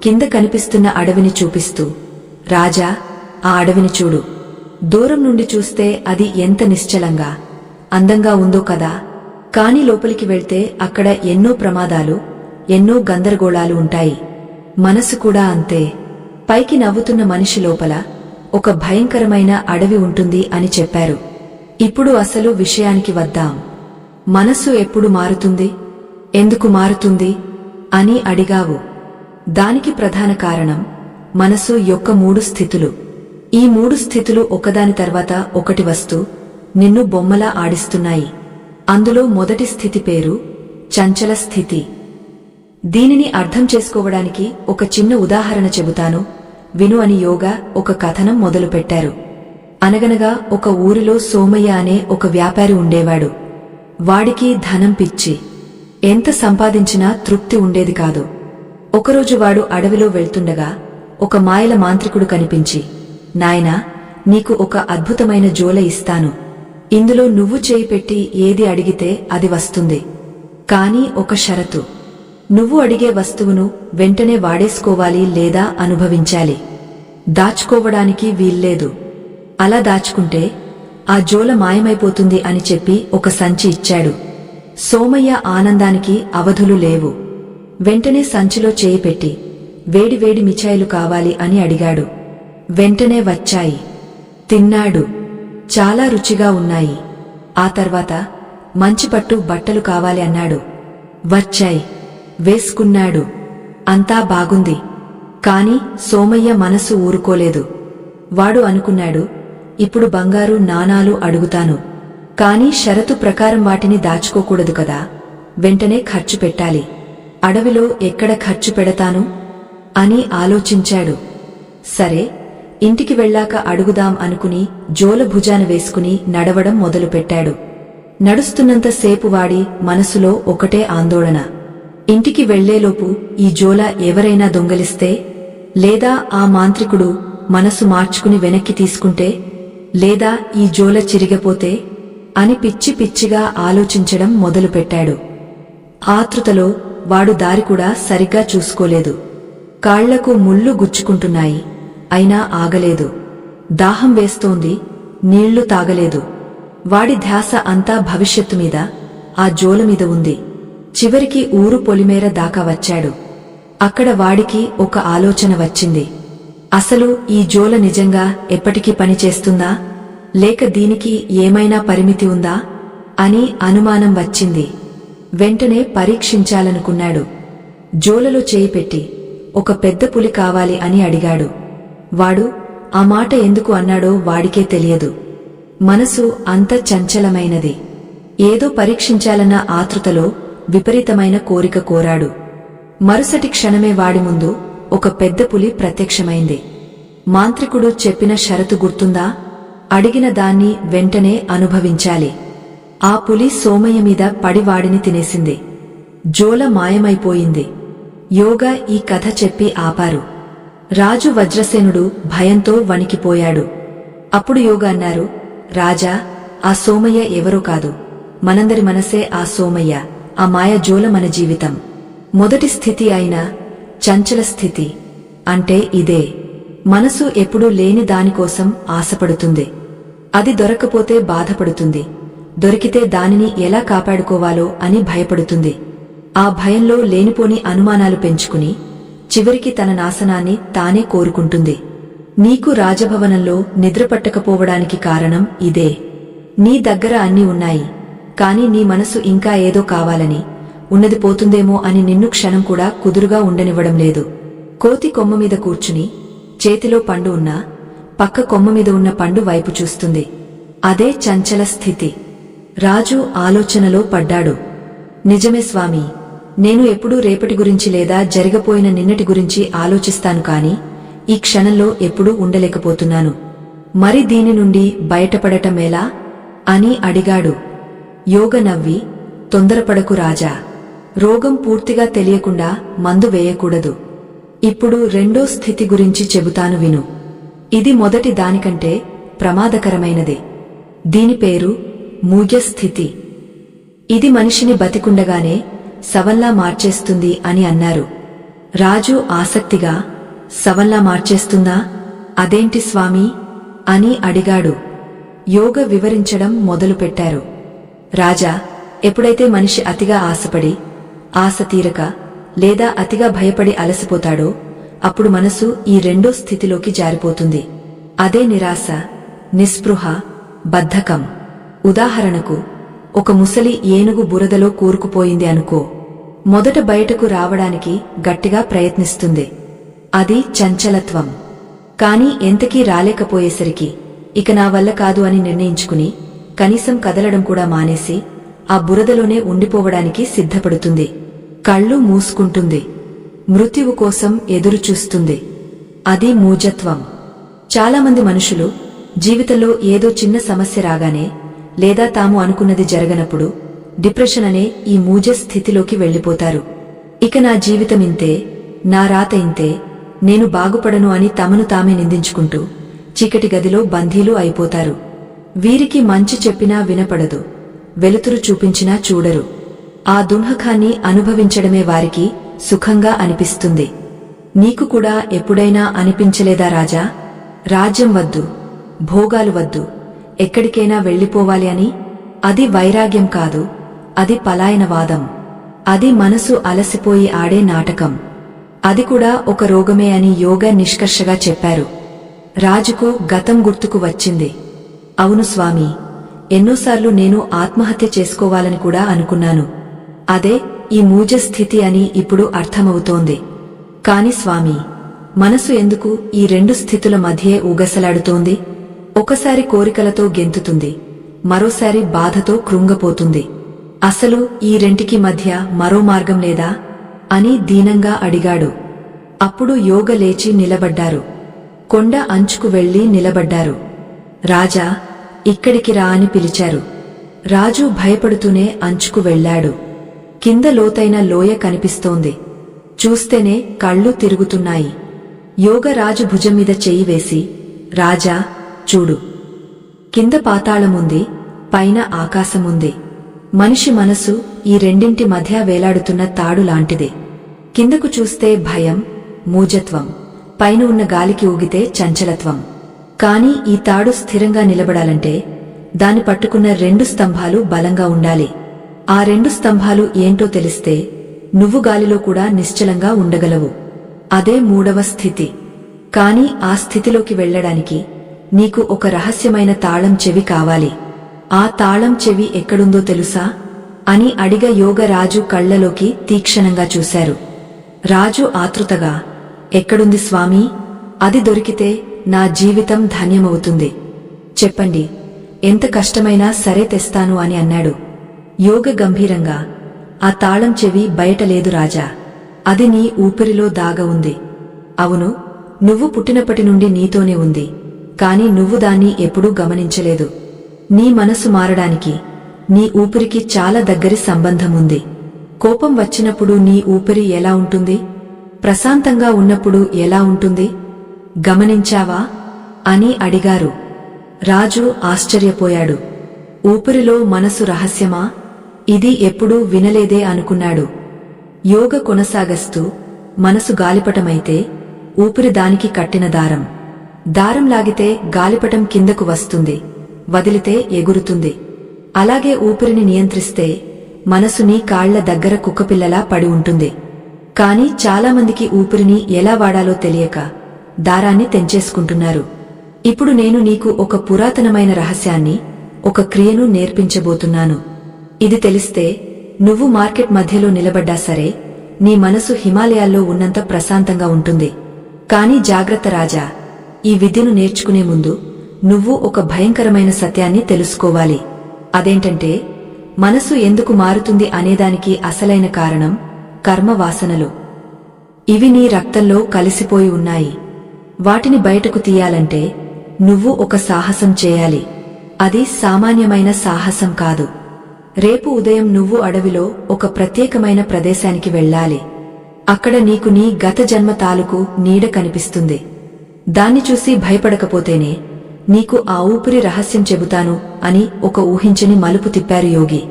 కింద కనిపిస్తున్న అడవిని చూపిస్తూ, రాజా, ఆ అడవిని చూడు. దూరం నుండి చూస్తే అది ఎంత నిశ్చలంగా, అందంగా ఉందో కదా. కాని లోపలికి వెళ్తే అక్కడ ఎన్నో ప్రమాదాలు, ఎన్నో గందరగోళాలు ఉంటాయి. మనసు కూడా అంతే. పైకి నవ్వుతున్న మనిషి లోపల ఒక భయంకరమైన అడవి ఉంటుంది అని చెప్పారు. ఇప్పుడు అసలు విషయానికి వద్దాం. మనసు ఎప్పుడు మారుతుంది, ఎందుకు మారుతుంది అని అడిగావు. దానికి ప్రధాన కారణం మనసు యొక్క 3 స్థితులు. ఈ 3 స్థితులు ఒకదాని తర్వాత ఒకటి వస్తూ నిన్ను బొమ్మలా ఆడిస్తున్నాయి. అందులో మొదటి స్థితి పేరు చంచల స్థితి. దీనిని అర్థం చేసుకోవడానికి ఒక చిన్న ఉదాహరణ చెబుతాను, విను అని యోగా ఒక కథనం మొదలుపెట్టారు. అనగనగా ఒక ఊరిలో సోమయ్య అనే ఒక వ్యాపారి ఉండేవాడు. వాడికి ధనం పిచ్చి. ఎంత సంపాదించినా తృప్తి ఉండేది కాదు. ఒకరోజు వాడు అడవిలో వెళ్తుండగా ఒక మాయల మాంత్రికుడు కనిపించి, నాయనా, నీకు ఒక అద్భుతమైన జోల ఇస్తాను. ఇందులో నువ్వు చేయి పెట్టి ఏది అడిగితే అది వస్తుంది. కాని ఒక షరతు, నువ్వు అడిగే వస్తువును వెంటనే వాడేసుకోవాలి లేదా అనుభవించాలి. దాచుకోవడానికి వీల్లేదు. అలా దాచుకుంటే ఆ జోల మాయమైపోతుంది అని చెప్పి ఒక సంచి ఇచ్చాడు. సోమయ్య ఆనందానికి అవధులు లేవు. వెంటనే సంచిలో చేయి పెట్టి, వేడివేడి మిఠాయిలు కావాలి అని అడిగాడు. వెంటనే వచ్చాయి. తిన్నాడు. చాలా రుచిగా ఉన్నాయి. ఆ తర్వాత మంచిపట్టు బట్టలు కావాలి అన్నాడు. వచ్చాయి. వేసుకున్నాడు. అంతా బాగుంది. కాని సోమయ్య మనసు ఊరుకోలేదు. వాడు అనుకున్నాడు, ఇప్పుడు బంగారు నాణాలు అడుగుతాను. కాని షరతు ప్రకారం వాటిని దాచుకోకూడదు కదా, వెంటనే ఖర్చు పెట్టాలి. అడవిలో ఎక్కడ ఖర్చు పెడతాను అని ఆలోచించాడు. సరే, ఇంటికి వెళ్ళాక అడుగుదాం అనుకుని జోల భుజాన వేసుకుని నడవడం మొదలుపెట్టాడు. నడుస్తున్నంతసేపు వాడి మనసులో ఒకటే ఆందోళన. ఇంటికి వెళ్లేలోపు ఈ జోల ఎవరైనా దొంగలిస్తే, లేదా ఆ మాంత్రికుడు మనసు మార్చుకుని వెనక్కి తీసుకుంటే, లేదా ఈ జోల చిరిగిపోతే అని పిచ్చి పిచ్చిగా ఆలోచించడం మొదలుపెట్టాడు. ఆతృతలో వాడు దారి కూడా సరిగ్గా చూసుకోలేదు. కాళ్లకు ముళ్ళు గుచ్చుకుంటున్నాయి, అయినా ఆగలేదు. దాహం వేస్తోంది, నీళ్లు తాగలేదు. వాడి ధ్యాస అంతా భవిష్యత్తు మీద, ఆ జోల మీద ఉంది. చివరికి ఊరు పొలిమేర దాకా వచ్చాడు. అక్కడ వాడికి ఒక ఆలోచన వచ్చింది. అసలు ఈ జోల నిజంగా ఎప్పటికీ పనిచేస్తుందా, లేక దీనికి ఏమైనా పరిమితి ఉందా అని అనుమానం వచ్చింది. వెంటనే పరీక్షించాలనుకున్నాడు. జోలలో చేయి పెట్టి ఒక పెద్ద పులి కావాలి అని అడిగాడు. వాడు ఆ మాట ఎందుకు అన్నాడో వాడికే తెలియదు. మనసు అంత చంచలమైనది. ఏదో పరీక్షించాలన్న ఆతృతలో విపరీతమైన కోరిక కోరాడు. మరుసటి క్షణమే వాడి ముందు ఒక పెద్ద పులి ప్రత్యక్షమైంది. మాంత్రికుడు చెప్పిన షరతు గుర్తుందా? అడిగిన దాన్ని వెంటనే అనుభవించాలి. ఆ పులి సోమయ్య మీద పడి వాడిని తినేసింది. జోల మాయమైపోయింది. యోగా ఈ కథ చెప్పి ఆపారు. రాజు వజ్రసేనుడు భయంతో వణికిపోయాడు. అప్పుడు యోగా అన్నారు, రాజా, ఆ సోమయ్య ఎవరో కాదు, మనందరి మనసే ఆ సోమయ్య. ఆ మాయ జోల మన జీవితం మొదటి స్థితి అయిన చంచల స్థితి అంటే ఇదే. మనసు ఎప్పుడూ లేని దానికోసం ఆశపడుతుంది. అది దొరకపోతే బాధపడుతుంది, దొరికితే దానిని ఎలా కాపాడుకోవాలో అని భయపడుతుంది. ఆ భయంలో లేనిపోని అనుమానాలు పెంచుకుని చివరికి తన నాశనాన్ని తానే కోరుకుంటుంది. నీకు రాజభవనంలో నిద్రపట్టకపోవడానికి కారణం ఇదే. నీ దగ్గర అన్నీ ఉన్నాయి, కాని నీ మనసు ఇంకా ఏదో కావాలని, ఉన్నది పోతుందేమో అని నిన్ను క్షణం కూడా కుదురుగా ఉండనివ్వడం లేదు. కోతి కొమ్మ మీద కూర్చుని చేతిలో పండు ఉన్నా పక్క కొమ్మ మీద ఉన్న పండు వైపు చూస్తుంది. అదే చంచల స్థితి. రాజు ఆలోచనలో పడ్డాడు. నిజమే స్వామి, నేను ఎప్పుడూ రేపటి గురించి లేదా జరగపోయిన నిన్నటి గురించి ఆలోచిస్తాను, కాని ఈ క్షణంలో ఎప్పుడూ ఉండలేకపోతున్నాను. మరి దీని నుండి బయటపడటమేలా అని అడిగాడు. యోగ నవ్వి, తొందరపడకు రాజా, రోగం పూర్తిగా తెలియకుండా మందు వేయకూడదు. ఇప్పుడు రెండో స్థితి గురించి చెబుతాను విను. ఇది మొదటి దానికంటే ప్రమాదకరమైనది. దీని పేరు మూఢ్య స్థితి. ఇది మనిషిని బతికుండగానే శవంలా మార్చేస్తుంది అని అన్నారు. రాజు ఆసక్తిగా, శవంలా మార్చేస్తుందా? అదేంటి స్వామీ అని అడిగాడు. యోగ వివరించడం మొదలుపెట్టారు. రాజా, ఎప్పుడైతే మనిషి అతిగా ఆశపడి ఆశ తీరక లేదా అతిగా భయపడి అలసిపోతాడో అప్పుడు మనసు ఈ రెండో స్థితిలోకి జారిపోతుంది. అదే నిరాశ, నిస్పృహ, బద్ధకం. ఉదాహరణకు, ఒక ముసలి ఏనుగు బురదలో కూరుకుపోయింది అనుకో. మొదట బయటకు రావడానికి గట్టిగా ప్రయత్నిస్తుంది. అది చంచలత్వం. కాని ఎంతకీ రాలేకపోయేసరికి ఇక నా వల్ల కాదు అని నిర్ణయించుకుని కనీసం కదలడం కూడా మానేసి ఆ బురదలోనే ఉండిపోవడానికి సిద్ధపడుతుంది. కళ్ళు మూసుకుంటుంది. మృత్యువు కోసం ఎదురుచూస్తుంది. అది మూఢత్వం. చాలామంది మనుషులు జీవితంలో ఏదో చిన్న సమస్య రాగానే లేదా తాము అనుకున్నది జరగనప్పుడు డిప్రెషన్ అనే ఈ మూఢ స్థితిలోకి వెళ్లిపోతారు. ఇక నా జీవితం ఇంతే, నా రాత ఇంతే, నేను బాగుపడను అని తమను తామే నిందించుకుంటూ చీకటి గదిలో బందీలు అయిపోతారు. వీరికి మంచి చెప్పినా వినపడదు, వెలుతురు చూపించినా చూడరు. ఆ దుఃఖాన్ని అనుభవించడమే వారికి సుఖంగా అనిపిస్తుంది. నీకు కూడా ఎప్పుడైనా అనిపించలేదా రాజా, రాజ్యం వద్దు, భోగాలు వద్దు, ఎక్కడికైనా వెళ్లిపోవాలి అని? అది వైరాగ్యం కాదు, అది పలాయనవాదం. అది మనసు అలసిపోయి ఆడే నాటకం. అది కూడా ఒక రోగమే అని యోగా నిష్కర్షగా చెప్పారు. రాజుకు గతం గుర్తుకు వచ్చింది. అవును స్వామీ, ఎన్నోసార్లు నేను ఆత్మహత్య చేసుకోవాలని కూడా అనుకున్నాను. అదే ఈ మూఢ స్థితి అని ఇప్పుడు అర్థమవుతోంది. కాని స్వామీ, మనసు ఎందుకు ఈ రెండు స్థితుల మధ్యే ఊగసలాడుతోంది? ఒకసారి కోరికలతో గెంతుతుంది, మరోసారి బాధతో కృంగపోతుంది. అసలు ఈ రెంటికి మధ్య మరో మార్గం లేదా అని దీనంగా అడిగాడు. అప్పుడు యోగ లేచి నిలబడ్డారు. కొండ అంచుకు వెళ్లి నిలబడ్డారు. రాజా, ఇక్కడికి రా అని పిలిచారు. రాజు భయపడుతూనే అంచుకు వెళ్లాడు. కింద లోతైన లోయ కనిపిస్తోంది. చూస్తేనే కళ్ళు తిరుగుతున్నాయి. యోగరాజు భుజం మీద చెయ్యి వేసి, రాజా, చూడు. కింద పాతాళముంది, పైన ఆకాశముంది. మనిషి మనసు ఈ రెండింటి మధ్య వేలాడుతున్న తాడు లాంటిదే. కిందకు చూస్తే భయం, మూజత్వం, పైన ఉన్న గాలికి ఊగితే చంచలత్వం. కాని ఈ తాడు స్థిరంగా నిలబడాలంటే దాన్ని పట్టుకున్న 2 స్తంభాలు బలంగా ఉండాలి. ఆ 2 స్తంభాలు ఏంటో తెలిస్తే నువ్వు గాలిలో కూడా నిశ్చలంగా ఉండగలవు. అదే 3వ స్థితి. కాని ఆ స్థితిలోకి వెళ్లడానికి నీకు ఒక రహస్యమైన తాళం చెవి కావాలి. ఆ తాళం చెవి ఎక్కడుందో తెలుసా అని అడిగ యోగరాజు కళ్లలోకి తీక్షణంగా చూశారు. రాజు ఆతృతగా, ఎక్కడుంది స్వామీ? అది దొరికితే నా జీవితం ధన్యమవుతుంది. చెప్పండి, ఎంత కష్టమైనా సరే తెస్తాను అని అన్నాడు. యోగ గంభీరంగా, ఆ తాళం చెవి బయట లేదు రాజా, అది నీ ఊపిరిలో దాగ ఉంది. అవును, నువ్వు పుట్టినప్పటి నుండి నీతోనే ఉంది. కాని నువ్వు దాన్ని ఎప్పుడూ గమనించలేదు. నీ మనసు మారడానికి నీ ఊపిరికి చాలా దగ్గరి సంబంధముంది. కోపం వచ్చినప్పుడు నీ ఊపిరి ఎలా ఉంటుంది? ప్రశాంతంగా ఉన్నప్పుడు ఎలా ఉంటుంది? గమనించావా అని అడిగారు. రాజు ఆశ్చర్యపోయాడు. ఊపిరిలో మనసు రహస్యమా? ఇది ఎప్పుడూ వినలేదే అనుకున్నాడు. యోగ కొనసాగస్తూ, మనసు గాలిపటమైతే ఊపిరి దానికి కట్టిన దారం. దారం లాగితే గాలిపటం కిందకు వస్తుంది, వదిలితే ఎగురుతుంది. అలాగే ఊపిరిని నియంత్రిస్తే మనసు నీ కాళ్ల దగ్గర కుక్కపిల్లలా పడి ఉంటుంది. కాని చాలామందికి ఊపిరిని ఎలా వాడాలో తెలియక దారాన్ని తెంచేసుకుంటున్నారు. ఇప్పుడు నేను నీకు ఒక పురాతనమైన రహస్యాన్ని, ఒక క్రియను నేర్పించబోతున్నాను. ఇది తెలిస్తే నువ్వు మార్కెట్ మధ్యలో నిలబడ్డా సరే నీ మనసు హిమాలయాల్లో ఉన్నంత ప్రశాంతంగా ఉంటుంది. కాని జాగ్రత్త రాజా, ఈ విద్యను నేర్చుకునే ముందు నువ్వు ఒక భయంకరమైన సత్యాన్ని తెలుసుకోవాలి. అదేంటంటే, మనసు ఎందుకు మారుతుంది అనేదానికి అసలైన కారణం కర్మ వాసనలు. ఇవి నీ రక్తంలో కలిసిపోయి ఉన్నాయి. వాటిని బయటకు తీయాలంటే నువ్వు ఒక సాహసం చేయాలి. అది సామాన్యమైన సాహసం కాదు. రేపు ఉదయం నువ్వు అడవిలో ఒక ప్రత్యేకమైన ప్రదేశానికి వెళ్ళాలి. అక్కడ నీకు నీ గత జన్మ తాలూకు నీడ కనిపిస్తుంది. దాన్ని చూసి భయపడకపోతేనే నీకు ఆ ఊపిరి రహస్యం చెబుతాను అని ఒక ఊహించని మలుపు తిప్పారు యోగి.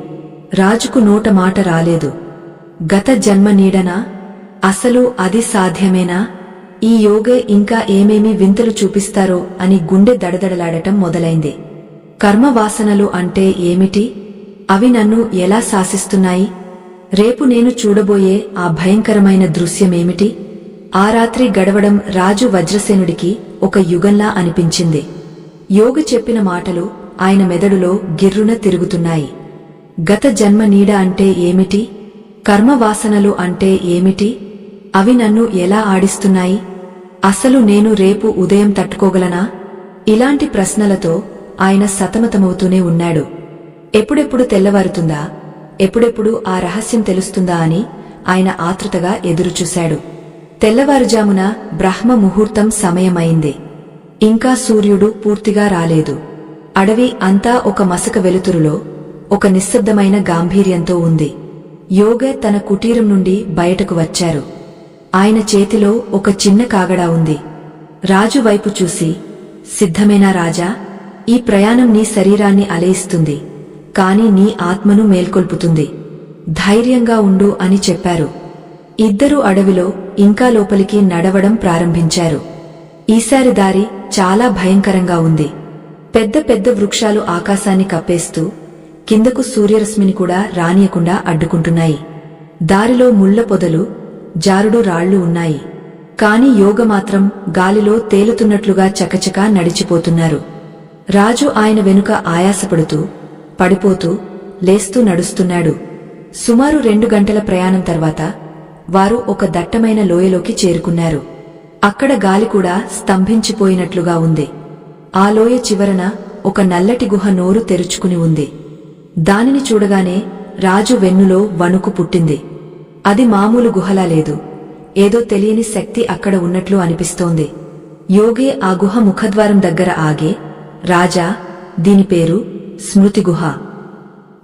రాజుకు నోట మాట రాలేదు. గత జన్మ నీడనా? అసలు అది సాధ్యమేనా? ఈ యోగే ఇంకా ఏమేమి వింతలు చూపిస్తారో అని గుండె దడదడలాడటం మొదలైంది. కర్మవాసనలు అంటే ఏమిటి? అవి నన్ను ఎలా శాసిస్తున్నాయి? రేపు నేను చూడబోయే ఆ భయంకరమైన దృశ్యమేమిటి? ఆ రాత్రి గడవడం రాజు వజ్రసేనుడికి ఒక యుగంలా అనిపించింది. యోగ చెప్పిన మాటలు ఆయన మెదడులో గిర్రున తిరుగుతున్నాయి. గత జన్మ నీడ అంటే ఏమిటి? కర్మవాసనలు అంటే ఏమిటి? అవి నన్ను ఎలా ఆడిస్తున్నాయి? అసలు నేను రేపు ఉదయం తట్టుకోగలనా? ఇలాంటి ప్రశ్నలతో ఆయన సతమతమవుతూనే ఉన్నాడు. ఎప్పుడెప్పుడు తెల్లవారుతుందా, ఎప్పుడెప్పుడు ఆ రహస్యం తెలుస్తుందా అని ఆయన ఆతృతగా ఎదురుచూశాడు. తెల్లవారుజామున బ్రహ్మ ముహూర్తం సమయమైంది. ఇంకా సూర్యుడు పూర్తిగా రాలేదు. అడవి అంతా ఒక మసక వెలుతురులో ఒక నిశ్శబ్దమైన గాంభీర్యంతో ఉంది. యోగ తన కుటీరం నుండి బయటకు వచ్చారు. ఆయన చేతిలో ఒక చిన్న కాగడా ఉంది. రాజు వైపు చూసి, సిద్ధమేనా రాజా? ఈ ప్రయాణం నీ శరీరాన్ని అలయిస్తుంది, కాని నీ ఆత్మను మేల్కొల్పుతుంది. ధైర్యంగా ఉండు అని చెప్పారు. ఇద్దరూ అడవిలో ఇంకా లోపలికి నడవడం ప్రారంభించారు. ఈసారి దారి చాలా భయంకరంగా ఉంది. పెద్ద పెద్ద వృక్షాలు ఆకాశాన్ని కప్పేస్తూ కిందకు సూర్యరశ్మిని కూడా రానియకుండా అడ్డుకుంటున్నాయి. దారిలో ముళ్ల పొదలు, జారుడు రాళ్లు ఉన్నాయి. కాని యోగ మాత్రం గాలిలో తేలుతున్నట్లుగా చకచకా నడిచిపోతున్నారు. రాజు ఆయన వెనుక ఆయాసపడుతూ, పడిపోతూ, లేస్తూ నడుస్తున్నాడు. సుమారు 2 గంటల ప్రయాణం తర్వాత వారు ఒక దట్టమైన లోయలోకి చేరుకున్నారు. అక్కడ గాలి కూడా స్తంభించిపోయినట్లుగా ఉంది. ఆ లోయ చివరన ఒక నల్లటి గుహ నోరు తెరుచుకుని ఉంది. దానిని చూడగానే రాజు వెన్నులో వణుకు పుట్టింది. అది మామూలు గుహలా లేదు. ఏదో తెలియని శక్తి అక్కడ ఉన్నట్లు అనిపిస్తోంది. యోగే ఆ గుహ ముఖద్వారం దగ్గర ఆగే, రాజా, దీని పేరు స్మృతి గుహ,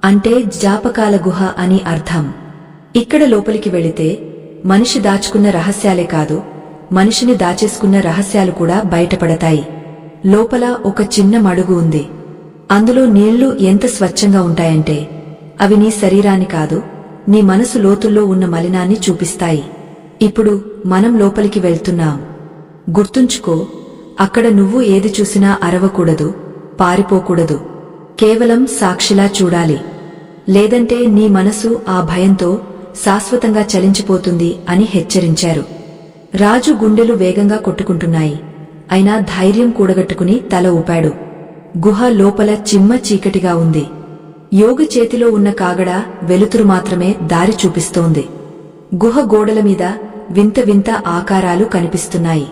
అంటే జ్ఞాపకాల గుహ అని అర్థం. ఇక్కడ లోపలికి వెళితే మనిషి దాచుకున్న రహస్యాలే కాదు, మనిషిని దాచేసుకున్న రహస్యాలు కూడా బయటపడతాయి. లోపల ఒక చిన్న మడుగు ఉంది. అందులో నీళ్లు ఎంత స్వచ్ఛంగా ఉంటాయంటే అవి నీ శరీరాన్ని కాదు, నీ మనసు లోతుల్లో ఉన్న మలినాన్ని చూపిస్తాయి. ఇప్పుడు మనం లోపలికి వెళ్తున్నాం. గుర్తుంచుకో, అక్కడ నువ్వు ఏది చూసినా అరవకూడదు, పారిపోకూడదు. కేవలం సాక్షిలా చూడాలి. లేదంటే నీ మనసు ఆ భయంతో శాశ్వతంగా చలించిపోతుంది అని హెచ్చరించారు. రాజు గుండెలు వేగంగా కొట్టుకుంటున్నాయి. అయినా ధైర్యం కూడగట్టుకుని తల ఊపాడు. గుహ లోపల చిమ్మ చీకటిగా ఉంది. యోగి చేతిలో ఉన్న కాగడ వెలుతురు మాత్రమే దారి చూపిస్తోంది. గుహ గోడల మీద వింత వింత ఆకారాలు కనిపిస్తున్నాయి.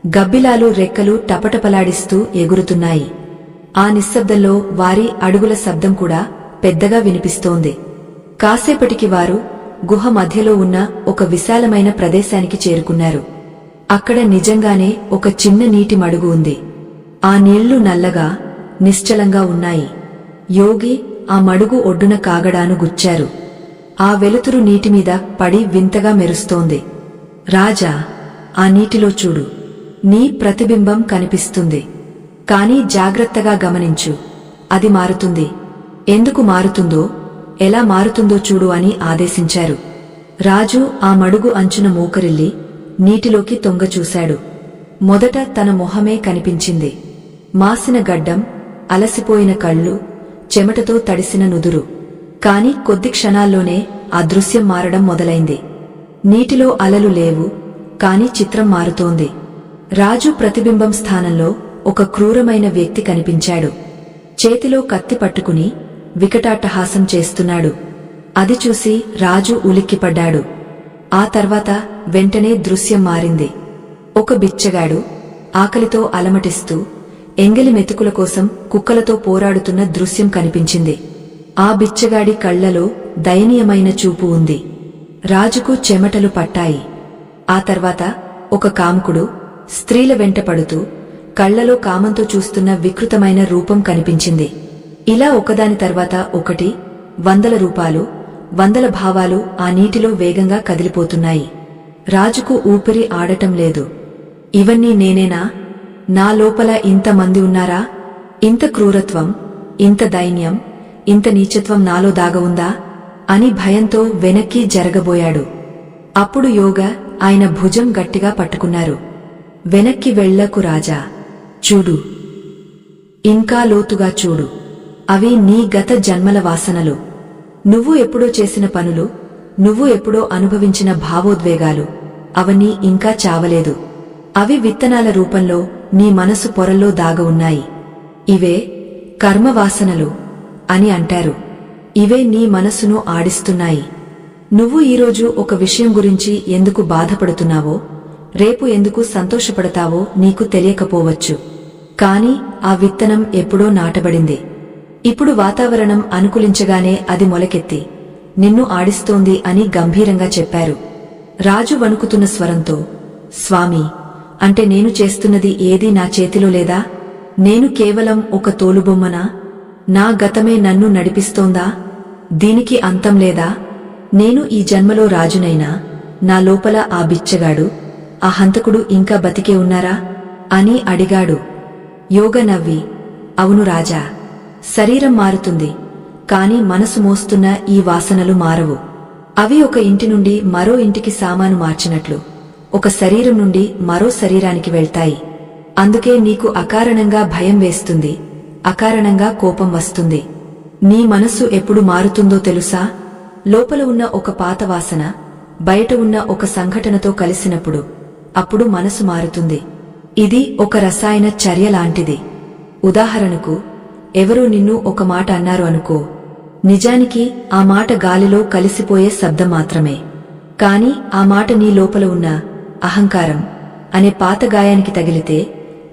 గబ్బిలాలు రెక్కలు టపటపలాడిస్తూ ఎగురుతున్నాయి. ఆ నిశ్శబ్దంలో వారి అడుగుల శబ్దం కూడా పెద్దగా వినిపిస్తోంది. కాసేపటికి వారు గుహ మధ్యలో ఉన్న ఒక విశాలమైన ప్రదేశానికి చేరుకున్నారు. అక్కడ నిజంగానే ఒక చిన్న నీటి మడుగు ఉంది. ఆ నీళ్లు నల్లగా నిశ్చలంగా ఉన్నాయి. యోగి ఆ మడుగు ఒడ్డున కాగడాను గుచ్చారు. ఆ వెలుతురు నీటిమీద పడి వింతగా మెరుస్తోంది. రాజా, ఆ నీటిలో చూడు, నీ ప్రతిబింబం కనిపిస్తుంది. కాని జాగ్రత్తగా గమనించు, అది మారుతుంది. ఎందుకు మారుతుందో, ఎలా మారుతుందో చూడు అని ఆదేశించారు. రాజు ఆ మడుగు అంచున మోకరిల్లి నీటిలోకి తొంగచూశాడు. మొదట తన మొహమే కనిపించింది. మాసిన గడ్డం, అలసిపోయిన కళ్ళు, చెమటతో తడిసిన నుదురు. కాని కొద్ది క్షణాల్లోనే ఆ దృశ్యం మారడం మొదలైంది. నీటిలో అలలు లేవు, కాని చిత్రం మారుతోంది. రాజు ప్రతిబింబం స్థానంలో ఒక క్రూరమైన వ్యక్తి కనిపించాడు. చేతిలో కత్తి పట్టుకుని వికటాట్టహాసం చేస్తున్నాడు. అది చూసి రాజు ఉలిక్కిపడ్డాడు. ఆ తర్వాత వెంటనే దృశ్యం మారింది. ఒక బిచ్చగాడు ఆకలితో అలమటిస్తూ ఎంగిలి మెతుకుల కోసం కుక్కలతో పోరాడుతున్న దృశ్యం కనిపించింది. ఆ బిచ్చగాడి కళ్లలో దయనీయమైన చూపు ఉంది. రాజుకు చెమటలు పట్టాయి. ఆ తర్వాత ఒక కాముకుడు స్త్రీల వెంట పడుతూ కళ్లలో కామంతో చూస్తున్న వికృతమైన రూపం కనిపించింది. ఇలా ఒకదాని తర్వాత ఒకటి, వందల రూపాలు, వందల భావాలు ఆ నీటిలో వేగంగా కదిలిపోతున్నాయి. రాజుకు ఊపిరి ఆడటం లేదు. ఇవన్నీ నేనేనా? నా లోపల ఇంతమంది ఉన్నారా? ఇంత క్రూరత్వం, ఇంత దైన్యం, ఇంత నీచత్వం నాలో దాగవుందా అని భయంతో వెనక్కి జరగబోయాడు. అప్పుడు యోగ ఆయన భుజం గట్టిగా పట్టుకున్నారు. వెనక్కి వెళ్ళకు రాజా, చూడు, ఇంకా లోతుగా చూడు. అవి నీ గత జన్మల వాసనలు. నువ్వు ఎప్పుడో చేసిన పనులు, నువ్వు ఎప్పుడో అనుభవించిన భావోద్వేగాలు. అవన్నీ ఇంకా చావలేదు. అవి విత్తనాల రూపంలో నీ మనసు పొరల్లో దాగ ఉన్నాయి. ఇవే కర్మవాసనలు అని అంటారు. ఇవే నీ మనసును ఆడిస్తున్నాయి. నువ్వు ఈరోజు ఒక విషయం గురించి ఎందుకు బాధపడుతున్నావో, రేపు ఎందుకు సంతోషపడతావో నీకు తెలియకపోవచ్చు. కాని ఆ విత్తనం ఎప్పుడో నాటబడింది. ఇప్పుడు వాతావరణం అనుకూలించగానే అది మొలకెత్తి నిన్ను ఆడిస్తోంది అని గంభీరంగా చెప్పారు. రాజు వణుకుతున్న స్వరంతో, స్వామి, అంటే నేను చేస్తున్నది ఏదీ నా చేతిలో లేదా? నేను కేవలం ఒక తోలుబొమ్మనా? నా గతమే నన్ను నడిపిస్తోందా? దీనికి అంతం లేదా? నేను ఈ జన్మలో రాజునైనా నా లోపల ఆ బిచ్చగాడు, ఆ హంతకుడు ఇంకా బతికే ఉన్నారా అని అడిగాడు. యోగ నవ్వి, అవును రాజా, శరీరం మారుతుంది, కాని మనసు మోస్తున్న ఈ వాసనలు మారవు. అవి ఒక ఇంటి నుండి మరో ఇంటికి సామాను మార్చినట్లు ఒక శరీరం నుండి మరో శరీరానికి వెళ్తాయి. అందుకే నీకు అకారణంగా భయం వేస్తుంది, అకారణంగా కోపం వస్తుంది. నీ మనసు ఎప్పుడు మారుతుందో తెలుసా? లోపల ఉన్న ఒక పాత వాసన బయట ఉన్న ఒక సంఘటనతో కలిసినప్పుడు అప్పుడు మనసు మారుతుంది. ఇది ఒక రసాయన చర్య లాంటిది. ఉదాహరణకు, ఎవరో నిన్ను ఒక మాట అన్నారు అనుకో. నిజానికి ఆ మాట గాలిలో కలిసిపోయే శబ్దం మాత్రమే. కాని ఆ మాట నీ లోపల ఉన్న అహంకారం అనే పాత గాయానికి తగిలితే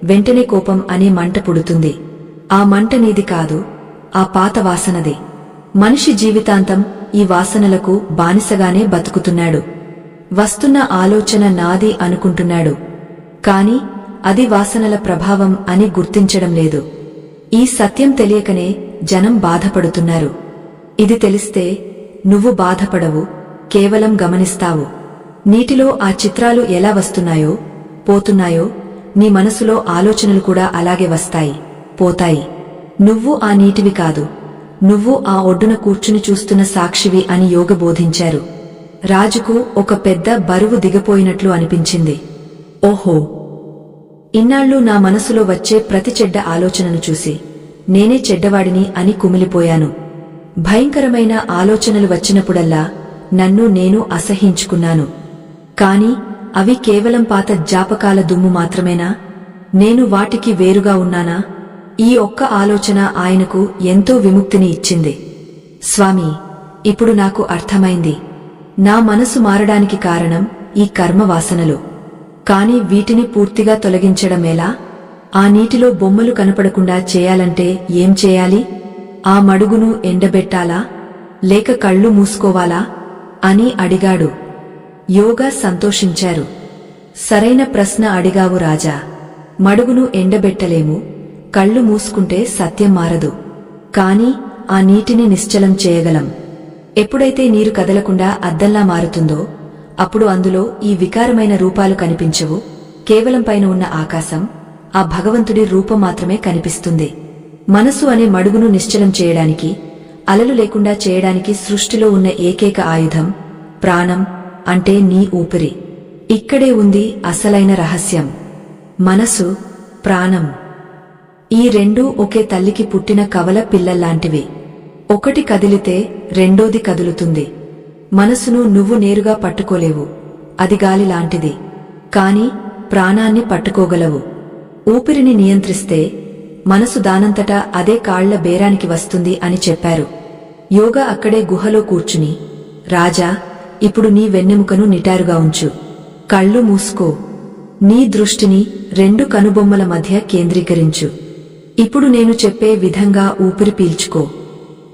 వెంటనే కోపం అనే మంట పుడుతుంది. ఆ మంట నీది కాదు, ఆ పాత వాసనది. మనిషి జీవితాంతం ఈ వాసనలకు బానిసగానే బతుకుతున్నాడు. వస్తున్న ఆలోచన నాది అనుకుంటున్నాడు, కాని అది వాసనల ప్రభావం అని గుర్తించడం లేదు. ఈ సత్యం తెలియకనే జనం బాధపడుతున్నారు. ఇది తెలిస్తే నువ్వు బాధపడవు, కేవలం గమనిస్తావు. నీటిలో ఆ చిత్రాలు ఎలా వస్తున్నాయో పోతున్నాయో నీ మనసులో ఆలోచనలు కూడా అలాగే వస్తాయి, పోతాయి. నువ్వు ఆ నీటివి కాదు, నువ్వు ఆ ఒడ్డున కూర్చుని చూస్తున్న సాక్షివి అని యోగ బోధించారు. రాజుకు ఒక పెద్ద బరువు దిగపోయినట్లు అనిపించింది. ఓహో, ఇన్నాళ్ళు నా మనసులో వచ్చే ప్రతి చెడ్డ ఆలోచనను చూసి నేనే చెడ్డవాడిని అని కుమిలిపోయాను. భయంకరమైన ఆలోచనలు వచ్చినప్పుడల్లా నన్ను నేను అసహ్యించుకున్నాను. కాని అవి కేవలం పాత జ్ఞాపకాల దుమ్ము మాత్రమేనా? నేను వాటికి వేరుగా ఉన్నానా? ఈ ఒక్క ఆలోచన ఆయనకు ఎంతో విముక్తిని ఇచ్చింది. స్వామీ, ఇప్పుడు నాకు అర్థమైంది. నా మనసు మారడానికి కారణం ఈ కర్మవాసనలు. కాని వీటిని పూర్తిగా తొలగించడమేలా? ఆ నీటిలో బొమ్మలు కనపడకుండా చేయాలంటే ఏం చేయాలి? ఆ మడుగును ఎండబెట్టాలా, లేక కళ్ళు మూసుకోవాలా అని అడిగాడు. యోగా సంతోషించారు. సరైన ప్రశ్న అడిగావు రాజా. మడుగును ఎండబెట్టలేము, కళ్ళు మూసుకుంటే సత్యం మారదు. కాని ఆ నీటిని నిశ్చలం చేయగలం. ఎప్పుడైతే నీరు కదలకుండా అద్దంలా మారుతుందో అప్పుడు అందులో ఈ వికారమైన రూపాలు కనిపించవు. కేవలం పైన ఉన్న ఆకాశం, ఆ భగవంతుడి రూపం మాత్రమే కనిపిస్తుంది. మనసు అనే మడుగును నిశ్చలం చేయడానికి, అలలు లేకుండా చేయడానికి సృష్టిలో ఉన్న ఏకైక ఆయుధం ప్రాణం, అంటే నీ ఊపిరి. ఇక్కడే ఉంది అసలైన రహస్యం. మనసు, ప్రాణం, ఈ రెండూ ఒకే తల్లికి పుట్టిన కవల పిల్లల్లాంటివి. ఒకటి కదిలితే రెండోది కదులుతుంది. మనసును నువ్వు నేరుగా పట్టుకోలేవు, అది గాలి లాంటిది. కాని ప్రాణాన్ని పట్టుకోగలవు. ఊపిరిని నియంత్రిస్తే మనసు దానంతటా అదే కాళ్ల బేరానికి వస్తుంది అని చెప్పారు. యోగా అక్కడే గుహలో కూర్చుని, రాజా, ఇప్పుడు నీ వెన్నెముకను నిటారుగా ఉంచు, కళ్ళు మూసుకో, నీ దృష్టిని రెండు కనుబొమ్మల మధ్య కేంద్రీకరించు. ఇప్పుడు నేను చెప్పే విధంగా ఊపిరి పీల్చుకో.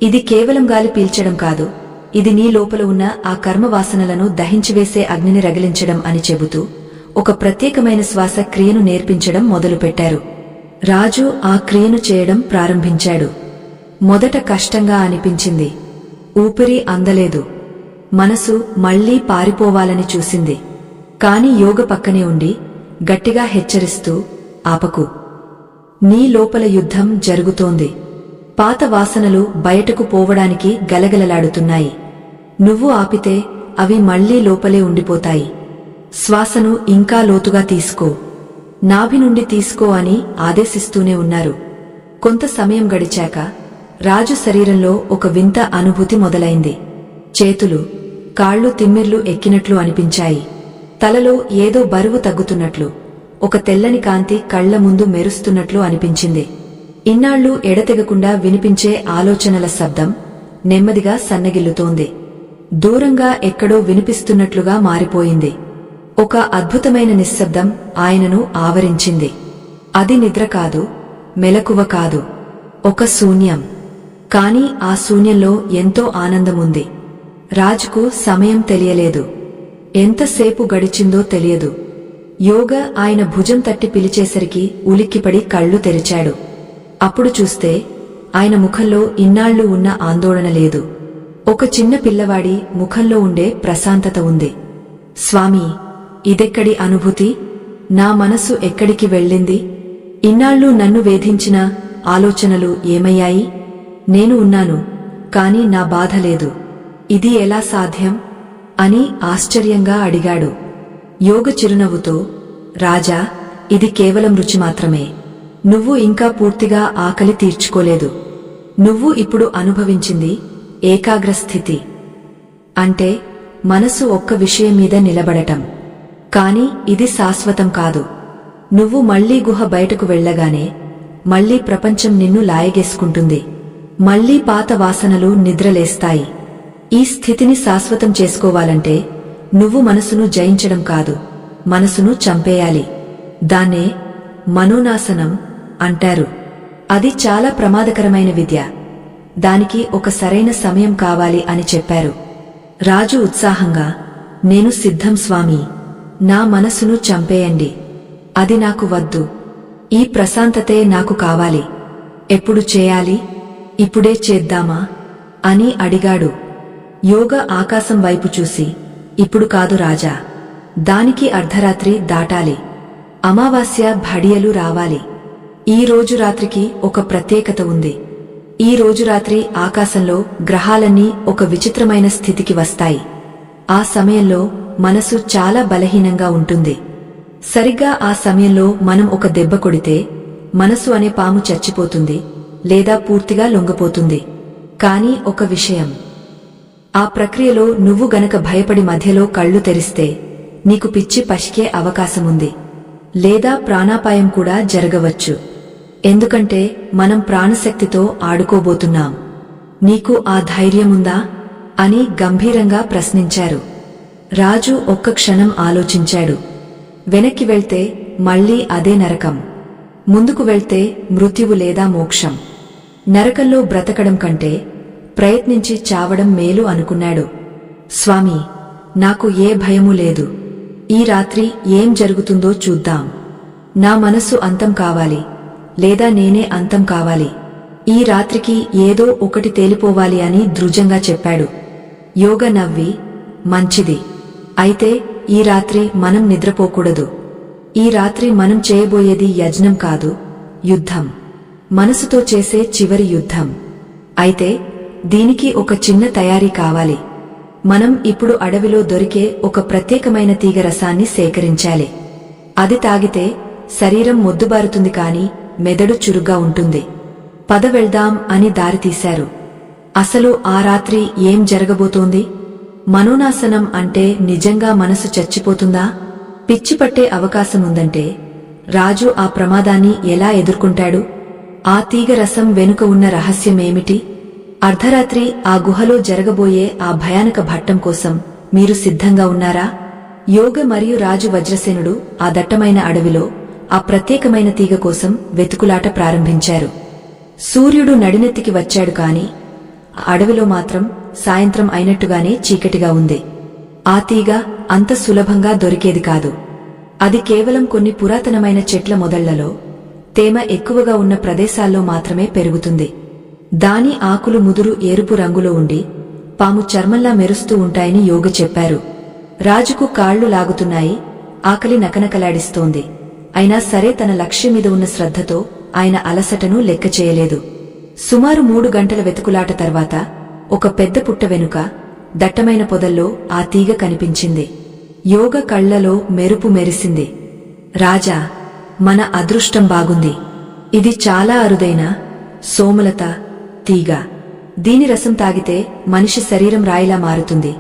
ఇది కేవలం గాలి పీల్చడం కాదు, ఇది నీ లోపల ఉన్న ఆ కర్మవాసనలను దహించివేసే అగ్నిని రగిలించడం అని చెబుతూ ఒక ప్రత్యేకమైన శ్వాస క్రియను నేర్పించడం మొదలుపెట్టారు. రాజు ఆ క్రియను చేయడం ప్రారంభించాడు. మొదట కష్టంగా అనిపించింది. ఊపిరి అందలేదు. మనసు మళ్లీ పారిపోవాలని చూసింది. కాని యోగ పక్కనే ఉండి గట్టిగా హెచ్చరిస్తూ, ఆపకు, నీ లోపల యుద్ధం జరుగుతోంది. పాత వాసనలు బయటకు పోవడానికి గలగలలాడుతున్నాయి. నువ్వు ఆపితే అవి మళ్లీ లోపలే ఉండిపోతాయి. శ్వాసను ఇంకా లోతుగా తీసుకో, నాభి నుండి తీసుకో అని ఆదేశిస్తూనే ఉన్నారు. కొంత సమయం గడిచాక రాజు శరీరంలో ఒక వింత అనుభూతి మొదలైంది. చేతులు, కాళ్లు తిమ్మిర్లు ఎక్కినట్లు అనిపించాయి. తలలో ఏదో బరువు తగ్గుతున్నట్లు, ఒక తెల్లని కాంతి కళ్ల ముందు మెరుస్తున్నట్లు అనిపించింది. ఇన్నాళ్లు ఎడతెగకుండా వినిపించే ఆలోచనల శబ్దం నెమ్మదిగా సన్నగిల్లుతోంది. దూరంగా ఎక్కడో వినిపిస్తున్నట్లుగా మారిపోయింది. ఒక అద్భుతమైన నిశ్శబ్దం ఆయనను ఆవరించింది. అది నిద్ర కాదు, మెలకువ కాదు, ఒక శూన్యం. కాని ఆ శూన్యంలో ఎంతో ఆనందముంది. రాజుకు సమయం తెలియలేదు. ఎంతసేపు గడిచిందో తెలియదు. యోగ ఆయన భుజం తట్టి పిలిచేసరికి ఉలిక్కిపడి కళ్ళు తెరిచాడు. అప్పుడు చూస్తే ఆయన ముఖంలో ఇన్నాళ్లు ఉన్న ఆందోళన లేదు. ఒక చిన్న పిల్లవాడి ముఖంలో ఉండే ప్రశాంతత ఉంది. స్వామీ, ఇదెక్కడి అనుభూతి? నా మనసు ఎక్కడికి వెళ్ళింది? ఇన్నాళ్లు నన్ను వేధించిన ఆలోచనలు ఏమయ్యాయి? నేను ఉన్నాను, కాని నా బాధ లేదు. ఇది ఎలా సాధ్యం అని ఆశ్చర్యంగా అడిగాడు. యోగ చిరునవ్వుతో, రాజా, ఇది కేవలం రుచి మాత్రమే. నువ్వు ఇంకా పూర్తిగా ఆకలి తీర్చుకోలేదు. నువ్వు ఇప్పుడు అనుభవించింది ఏకాగ్రస్థితి. అంటే మనసు ఒక్క విషయం మీద నిలబడటం. కాని ఇది శాశ్వతం కాదు. నువ్వు మళ్లీ గుహ బయటకు వెళ్లగానే మళ్లీ ప్రపంచం నిన్ను లాయగేసుకుంటుంది. మళ్లీ పాత వాసనలు నిద్రలేస్తాయి. ఈ స్థితిని శాశ్వతం చేసుకోవాలంటే నువ్వు మనసును జయించడం కాదు, మనసును చంపేయాలి. దాన్నే మనోనాశనం అంటారు. అది చాలా ప్రమాదకరమైన విద్య. దానికి ఒక సరైన సమయం కావాలి అని చెప్పారు. రాజు ఉత్సాహంగా, నేను సిద్ధం స్వామీ, నా మనసును చంపేయండి. అది నాకు వద్దు. ఈ ప్రశాంతతే నాకు కావాలి. ఎప్పుడు చేయాలి? ఇప్పుడే చేద్దామా అని అడిగాడు. యోగ ఆకాశం వైపు చూసి, ఇప్పుడు కాదు రాజా, దానికి అర్ధరాత్రి దాటాలి. అమావాస్య ఘడియలు రావాలి. ఈ రోజు రాత్రికి ఒక ప్రత్యేకత ఉంది. ఈ రోజు రాత్రి ఆకాశంలో గ్రహాలన్నీ ఒక విచిత్రమైన స్థితికి వస్తాయి. ఆ సమయంలో మనసు చాలా బలహీనంగా ఉంటుంది. సరిగ్గా ఆ సమయంలో మనం ఒక దెబ్బ కొడితే మనసు అనే పాము చచ్చిపోతుంది లేదా పూర్తిగా లొంగపోతుంది. కాని ఒక విషయం, ఆ ప్రక్రియలో నువ్వు గనక భయపడి మధ్యలో కళ్ళు తెరిస్తే నీకు పిచ్చి పసికే అవకాశముంది, లేదా ప్రాణాపాయం కూడా జరగవచ్చు. ఎందుకంటే మనం ప్రాణశక్తితో ఆడుకోబోతున్నాం. నీకు ఆ ధైర్యముందా అని గంభీరంగా ప్రశ్నించారు. రాజు ఒక్క క్షణం ఆలోచించాడు. వెనక్కి వెళ్తే మళ్లీ అదే నరకం, ముందుకు వెళ్తే మృత్యువు లేదా మోక్షం. నరకంలో బ్రతకడం కంటే ప్రయత్నించి చావడం మేలు అనుకున్నాడు. స్వామీ, నాకు ఏ భయమూ లేదు. ఈ రాత్రి ఏం జరుగుతుందో చూద్దాం. నా మనస్సు అంతం కావాలి, లేదా నేనే అంతం కావాలి. ఈ రాత్రికి ఏదో ఒకటి తేలిపోవాలి అని దృఢంగా చెప్పాడు. యోగ నవ్వి, మంచిది. అయితే ఈ రాత్రి మనం నిద్రపోకూడదు. ఈ రాత్రి మనం చేయబోయేది యజ్ఞం కాదు, యుద్ధం. మనసుతో చేసే చివరి యుద్ధం. అయితే దీనికి ఒక చిన్న తయారీ కావాలి. మనం ఇప్పుడు అడవిలో దొరికే ఒక ప్రత్యేకమైన తీగ రసాన్ని సేకరించాలి. అది తాగితే శరీరం మొద్దుబారుతుంది కాని మెదడు చురుగ్గా ఉంటుంది. పద వెళ్దాం అని దారితీశారు. అసలు ఆ రాత్రి ఏం జరగబోతోంది? మనోనాశనం అంటే నిజంగా మనసు చచ్చిపోతుందా? పిచ్చిపట్టే అవకాశముందంటే రాజు ఆ ప్రమాదాన్ని ఎలా ఎదుర్కొంటాడు? ఆ తీగ రసం వెనుక ఉన్న రహస్యమేమిటి? అర్ధరాత్రి ఆ గుహలో జరగబోయే ఆ భయానక భట్టం కోసం మీరు సిద్ధంగా ఉన్నారా? యోగ మరియు రాజు వజ్రసేనుడు ఆ దట్టమైన అడవిలో ఆ ప్రత్యేకమైన తీగ కోసం వెతుకులాట ప్రారంభించారు. సూర్యుడు నడినెత్తికి వచ్చాడు కాని ఆ అడవిలో మాత్రం సాయంత్రం అయినట్టుగానే చీకటిగా ఉంది. ఆ తీగ అంత సులభంగా దొరికేది కాదు. అది కేవలం కొన్ని పురాతనమైన చెట్ల మొదళ్లలో, తేమ ఎక్కువగా ఉన్న ప్రదేశాల్లో మాత్రమే పెరుగుతుంది. దాని ఆకులు ముదురు ఎరుపు రంగులో ఉండి పాము చర్మంలా మెరుస్తూ ఉంటాయని యోగ చెప్పారు. రాజుకు కాళ్లు లాగుతున్నాయి, ఆకలి నకనకలాడిస్తోంది. అయినా సరే తన లక్ష్యం మీద ఉన్న శ్రద్ధతో ఆయన అలసటను లెక్క చేయలేదు. సుమారు 3 గంటల వెతుకులాట తర్వాత ఒక పెద్ద పుట్ట వెనుక దట్టమైన పొదల్లో ఆ తీగ కనిపించింది. యోగ కళ్లలో మెరుపు మెరిసింది. రాజా, మన అదృష్టం బాగుంది. ఇది చాలా అరుదైన సోమలత తీగ. దీని రసం తాగితే మనిషి శరీరం రాయిలా మారుతుంది,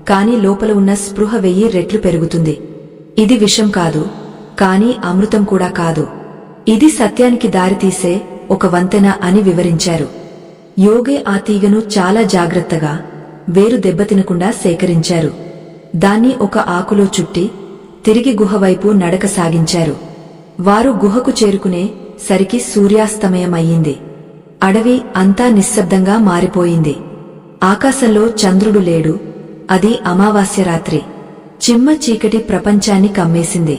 కాని లోపల ఉన్న స్పృహ 1000 రెట్లు పెరుగుతుంది. ఇది విషం కాదు, కాని అమృతం కూడా కాదు. ఇది సత్యానికి దారితీసే ఒక వంతెన అని వివరించారు. యోగే ఆ తీగను చాలా జాగ్రత్తగా వేరు దెబ్బతినకుండా సేకరించారు. దాన్ని ఒక ఆకులో చుట్టి తిరిగి గుహవైపు నడక సాగించారు. వారు గుహకు చేరుకునే సరికి సూర్యాస్తమయమయ్యింది. అడవి అంతా నిశ్శబ్దంగా మారిపోయింది. ఆకాశంలో చంద్రుడు లేడు. అది అమావాస్య రాత్రి. చిమ్మ చీకటి ప్రపంచాన్ని కమ్మేసింది.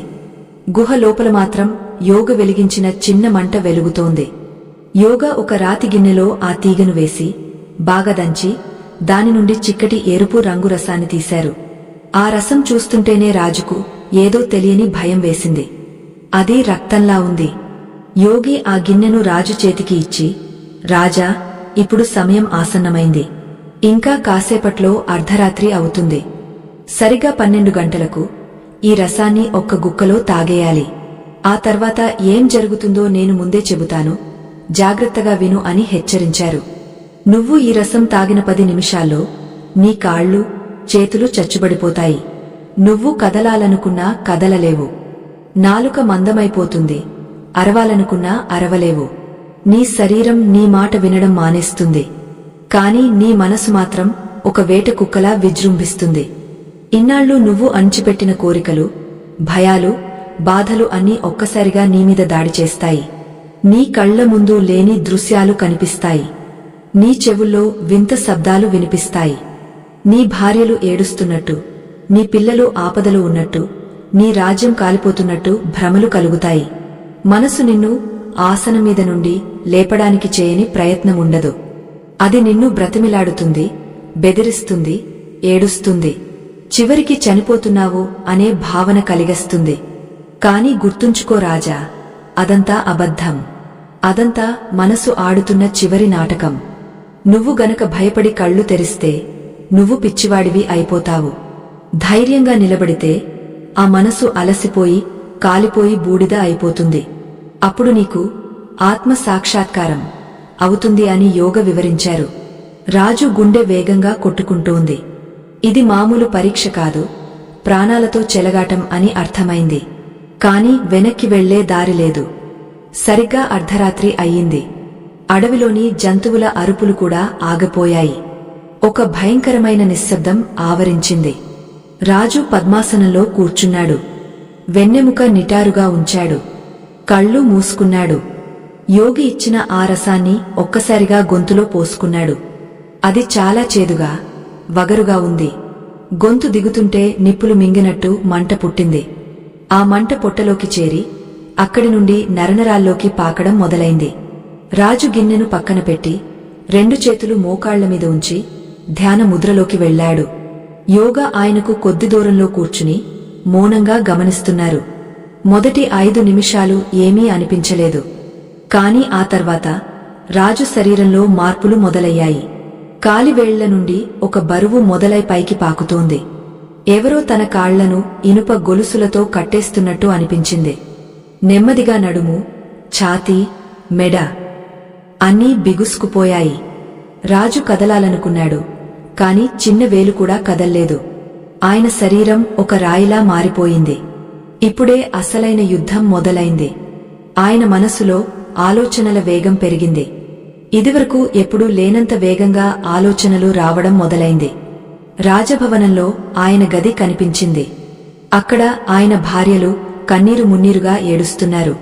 గుహ లోపల మాత్రం యోగ వెలిగించిన చిన్న మంట వెలుగుతోంది. యోగ ఒక రాతి గిన్నెలో ఆ తీగను వేసి బాగా దంచి దాని నుండి చిక్కటి ఎరుపు రంగు రసాన్ని తీశారు. ఆ రసం చూస్తుంటేనే రాజుకు ఏదో తెలియని భయం వేసింది. అది రక్తంలా ఉంది. యోగి ఆ గిన్నెను రాజు చేతికి ఇచ్చి, రాజా, ఇప్పుడు సమయం ఆసన్నమైంది. ఇంకా కాసేపట్లో అర్ధరాత్రి అవుతుంది. సరిగా 12 గంటలకు ఈ రసాన్ని ఒక్క గుక్కలో తాగేయాలి. ఆ తర్వాత ఏం జరుగుతుందో నేను ముందే చెబుతాను, జాగ్రత్తగా విను అని హెచ్చరించారు. నువ్వు ఈ రసం తాగిన 10 నిమిషాల్లో నీ కాళ్ళు చేతులు చచ్చుబడిపోతాయి. నువ్వు కదలాలనుకున్నా కదలలేవు. నాలుక మందమైపోతుంది. అరవాలనుకున్నా అరవలేవు. నీ శరీరం నీ మాట వినడం మానేస్తుంది. కాని నీ మనసు మాత్రం ఒక వేట కుక్కలా విజృంభిస్తుంది. ఇన్నాళ్లు నువ్వు అణిచిపెట్టిన కోరికలు, భయాలు, బాధలు అన్నీ ఒక్కసారిగా నీమీద దాడి చేస్తాయి. నీ కళ్ల ముందు లేని దృశ్యాలు కనిపిస్తాయి. నీ చెవుల్లో వింత శబ్దాలు వినిపిస్తాయి. నీ భార్యలు ఏడుస్తున్నట్టు, నీ పిల్లలు ఆపదలు ఉన్నట్టు, నీ రాజ్యం కాలిపోతున్నట్టు భ్రమలు కలుగుతాయి. మనసు నిన్ను ఆసనం మీద నుండి లేపడానికి చేయని ప్రయత్నముండదు. అది నిన్ను బ్రతిమిలాడుతుంది, బెదిరిస్తుంది, ఏడుస్తుంది. చివరికి చనిపోతున్నావు అనే భావన కలిగస్తుంది. కాని గుర్తుంచుకో రాజా, అదంతా అబద్ధం. అదంతా మనసు ఆడుతున్న చివరి నాటకం. నువ్వు గనక భయపడి కళ్ళు తెరిస్తే నువ్వు పిచ్చివాడివి అయిపోతావు. ధైర్యంగా నిలబడితే ఆ మనసు అలసిపోయి కాలిపోయి బూడిద అయిపోతుంది. అప్పుడు నీకు ఆత్మ సాక్షాత్కారం అవుతుంది అని యోగ వివరించారు. రాజు గుండె వేగంగా కొట్టుకుంటోంది. ఇది మామూలు పరీక్ష కాదు, ప్రాణాలతో చెలగాటం అని అర్థమైంది. కాని వెనక్కి వెళ్లే దారి లేదు. సరిగ్గా అర్ధరాత్రి అయ్యింది. అడవిలోని జంతువుల అరుపులు కూడా ఆగిపోయాయి. ఒక భయంకరమైన నిశ్శబ్దం ఆవరించింది. రాజు పద్మాసనంలో కూర్చున్నాడు. వెన్నెముక నిటారుగా ఉంచాడు. కళ్ళు మూసుకున్నాడు. యోగి ఇచ్చిన ఆ రసాన్ని ఒక్కసారిగా గొంతులో పోసుకున్నాడు. అది చాలా చేదుగా, వగరుగా ఉంది. గొంతు దిగుతుంటే నిప్పులు మింగినట్టు మంట పుట్టింది. ఆ మంట పొట్టలోకి చేరి అక్కడి నుండి నరనరాల్లోకి పాకడం మొదలైంది. రాజు గిన్నెను పక్కన పెట్టి 2 చేతులు మోకాళ్ల మీద ఉంచి ధ్యాన ముద్రలోకి వెళ్లాడు. యోగా ఆయనకు కొద్ది దూరంలో కూర్చుని మౌనంగా గమనిస్తున్నారు. మొదటి 5 నిమిషాలు ఏమీ అనిపించలేదు. కాని ఆ తర్వాత రాజు శరీరంలో మార్పులు మొదలయ్యాయి. కాలివేళ్ల నుండి ఒక బరువు మొదలై పైకి పాకుతోంది. ఎవరో తన కాళ్లను ఇనుప గొలుసులతో కట్టేస్తున్నట్టు అనిపించింది. నెమ్మదిగా నడుము, ఛాతీ, మెడ అన్నీ బిగుసుకుపోయాయి. రాజు కదలాలనుకున్నాడు. కాని చిన్న వేలు కూడా కదల్లేదు. ఆయన శరీరం ఒక రాయిలా మారిపోయింది. ఇప్పుడే అసలైన యుద్ధం మొదలైంది. ఆయన మనసులో ఆలోచనల వేగం పెరిగింది. ఇదివరకు ఎప్పుడూ లేనంత వేగంగా ఆలోచనలు రావడం మొదలైంది. రాజభవనంలో ఆయన గది కనిపించింది. అక్కడ ఆయన భార్యలు కన్నీరు మున్నీరుగా ఏడుస్తున్నారు.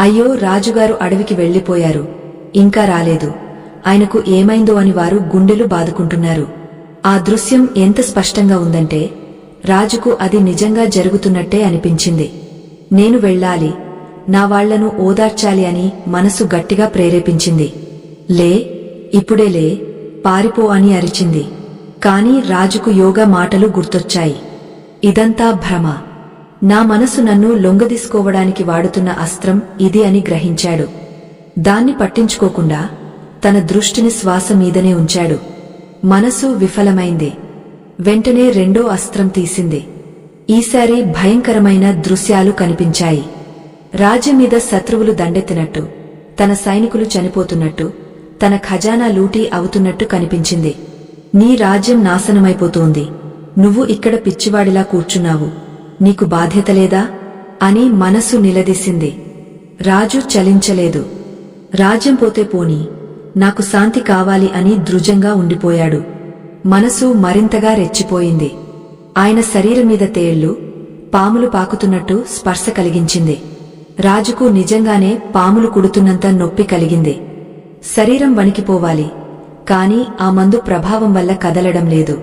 అయ్యో, రాజుగారు అడవికి వెళ్లిపోయారు, ఇంకా రాలేదు, ఆయనకు ఏమైందో అని వారు గుండెలు బాదుకుంటున్నారు. ఆ దృశ్యం ఎంత స్పష్టంగా ఉందంటే రాజుకు అది నిజంగా జరుగుతున్నట్టే అనిపించింది. నేను వెళ్ళాలి, నా వాళ్లను ఓదార్చాలి అని మనసు గట్టిగా ప్రేరేపించింది. లే, ఇప్పుడే లే, పారిపో అని అరిచింది. కాని రాజుకు యోగా మాటలు గుర్తొచ్చాయి. ఇదంతా భ్రమ. నా మనసు నన్ను లొంగదీసుకోవడానికి వాడుతున్న అస్త్రం ఇది అని గ్రహించాడు. దాన్ని పట్టించుకోకుండా తన దృష్టిని శ్వాస మీదనే ఉంచాడు. మనసు విఫలమైంది. వెంటనే రెండో అస్త్రం తీసింది. ఈసారి భయంకరమైన దృశ్యాలు కనిపించాయి. రాజ్యం మీద శత్రువులు దండెత్తినట్టు, తన సైనికులు చనిపోతున్నట్టు, తన ఖజానా లూటీ అవుతున్నట్టు కనిపించింది. నీ రాజ్యం నాశనమైపోతోంది, నువ్వు ఇక్కడ పిచ్చివాడిలా కూర్చున్నావు, నీకు బాధ్యత లేదా అని మనసు నిలదీసింది. రాజు చలించలేదు. రాజ్యం పోతే పోనీ, నాకు శాంతి కావాలి అని దృఢంగా ఉండిపోయాడు. మనసు మరింతగా రెచ్చిపోయింది. ఆయన శరీరం మీద తేళ్లు, పాములు పాకుతున్నట్టు స్పర్శ కలిగించింది. రాజుకు నిజంగానే పాములు కుడుతున్నంత నొప్పి కలిగింది. శరీరం వణికిపోవాలి, కాని ఆ మందు ప్రభావం వల్ల కదలడం లేదు.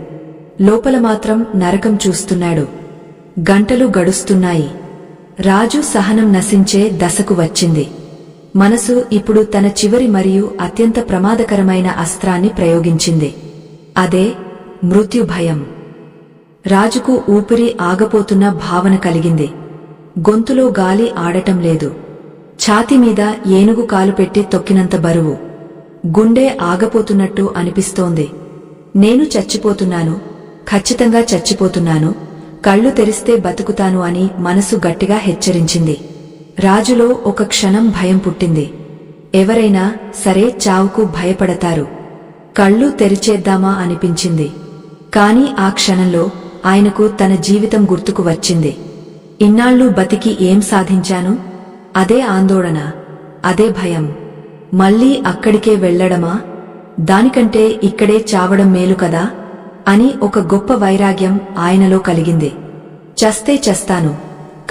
లోపల మాత్రం నరకం చూస్తున్నాడు. గంటలు గడుస్తున్నాయి. రాజు సహనం నశించే దశకు వచ్చింది. మనసు ఇప్పుడు తన చివరి మరియు అత్యంత ప్రమాదకరమైన అస్త్రాన్ని ప్రయోగించింది. అదే మృత్యు భయం. రాజుకు ఊపిరి ఆగపోతున్న భావన కలిగింది. గొంతులో గాలి ఆడటం లేదు. ఛాతీ మీద ఏనుగు కాలు పెట్టి తొక్కినంత బరువు. గుండె ఆగపోతున్నట్టు అనిపిస్తోంది. నేను చచ్చిపోతున్నాను, ఖచ్చితంగా చచ్చిపోతున్నాను, కళ్ళు తెరిస్తే బతుకుతాను అని మనసు గట్టిగా హెచ్చరించింది. రాజులో ఒక క్షణం భయం పుట్టింది. ఎవరైనా సరే చావుకు భయపడతారు. కళ్ళు తెరిచేద్దామా అనిపించింది. కాని ఆ క్షణంలో ఆయనకు తన జీవితం గుర్తుకు వచ్చింది. ఇన్నాళ్లు బతికి ఏం సాధించాను? అదే ఆందోళన, అదే భయం. మళ్లీ అక్కడికే వెళ్లడమా? దానికంటే ఇక్కడే చావడం మేలు కదా అని ఒక గొప్ప వైరాగ్యం ఆయనలో కలిగింది. చస్తే చస్తాను,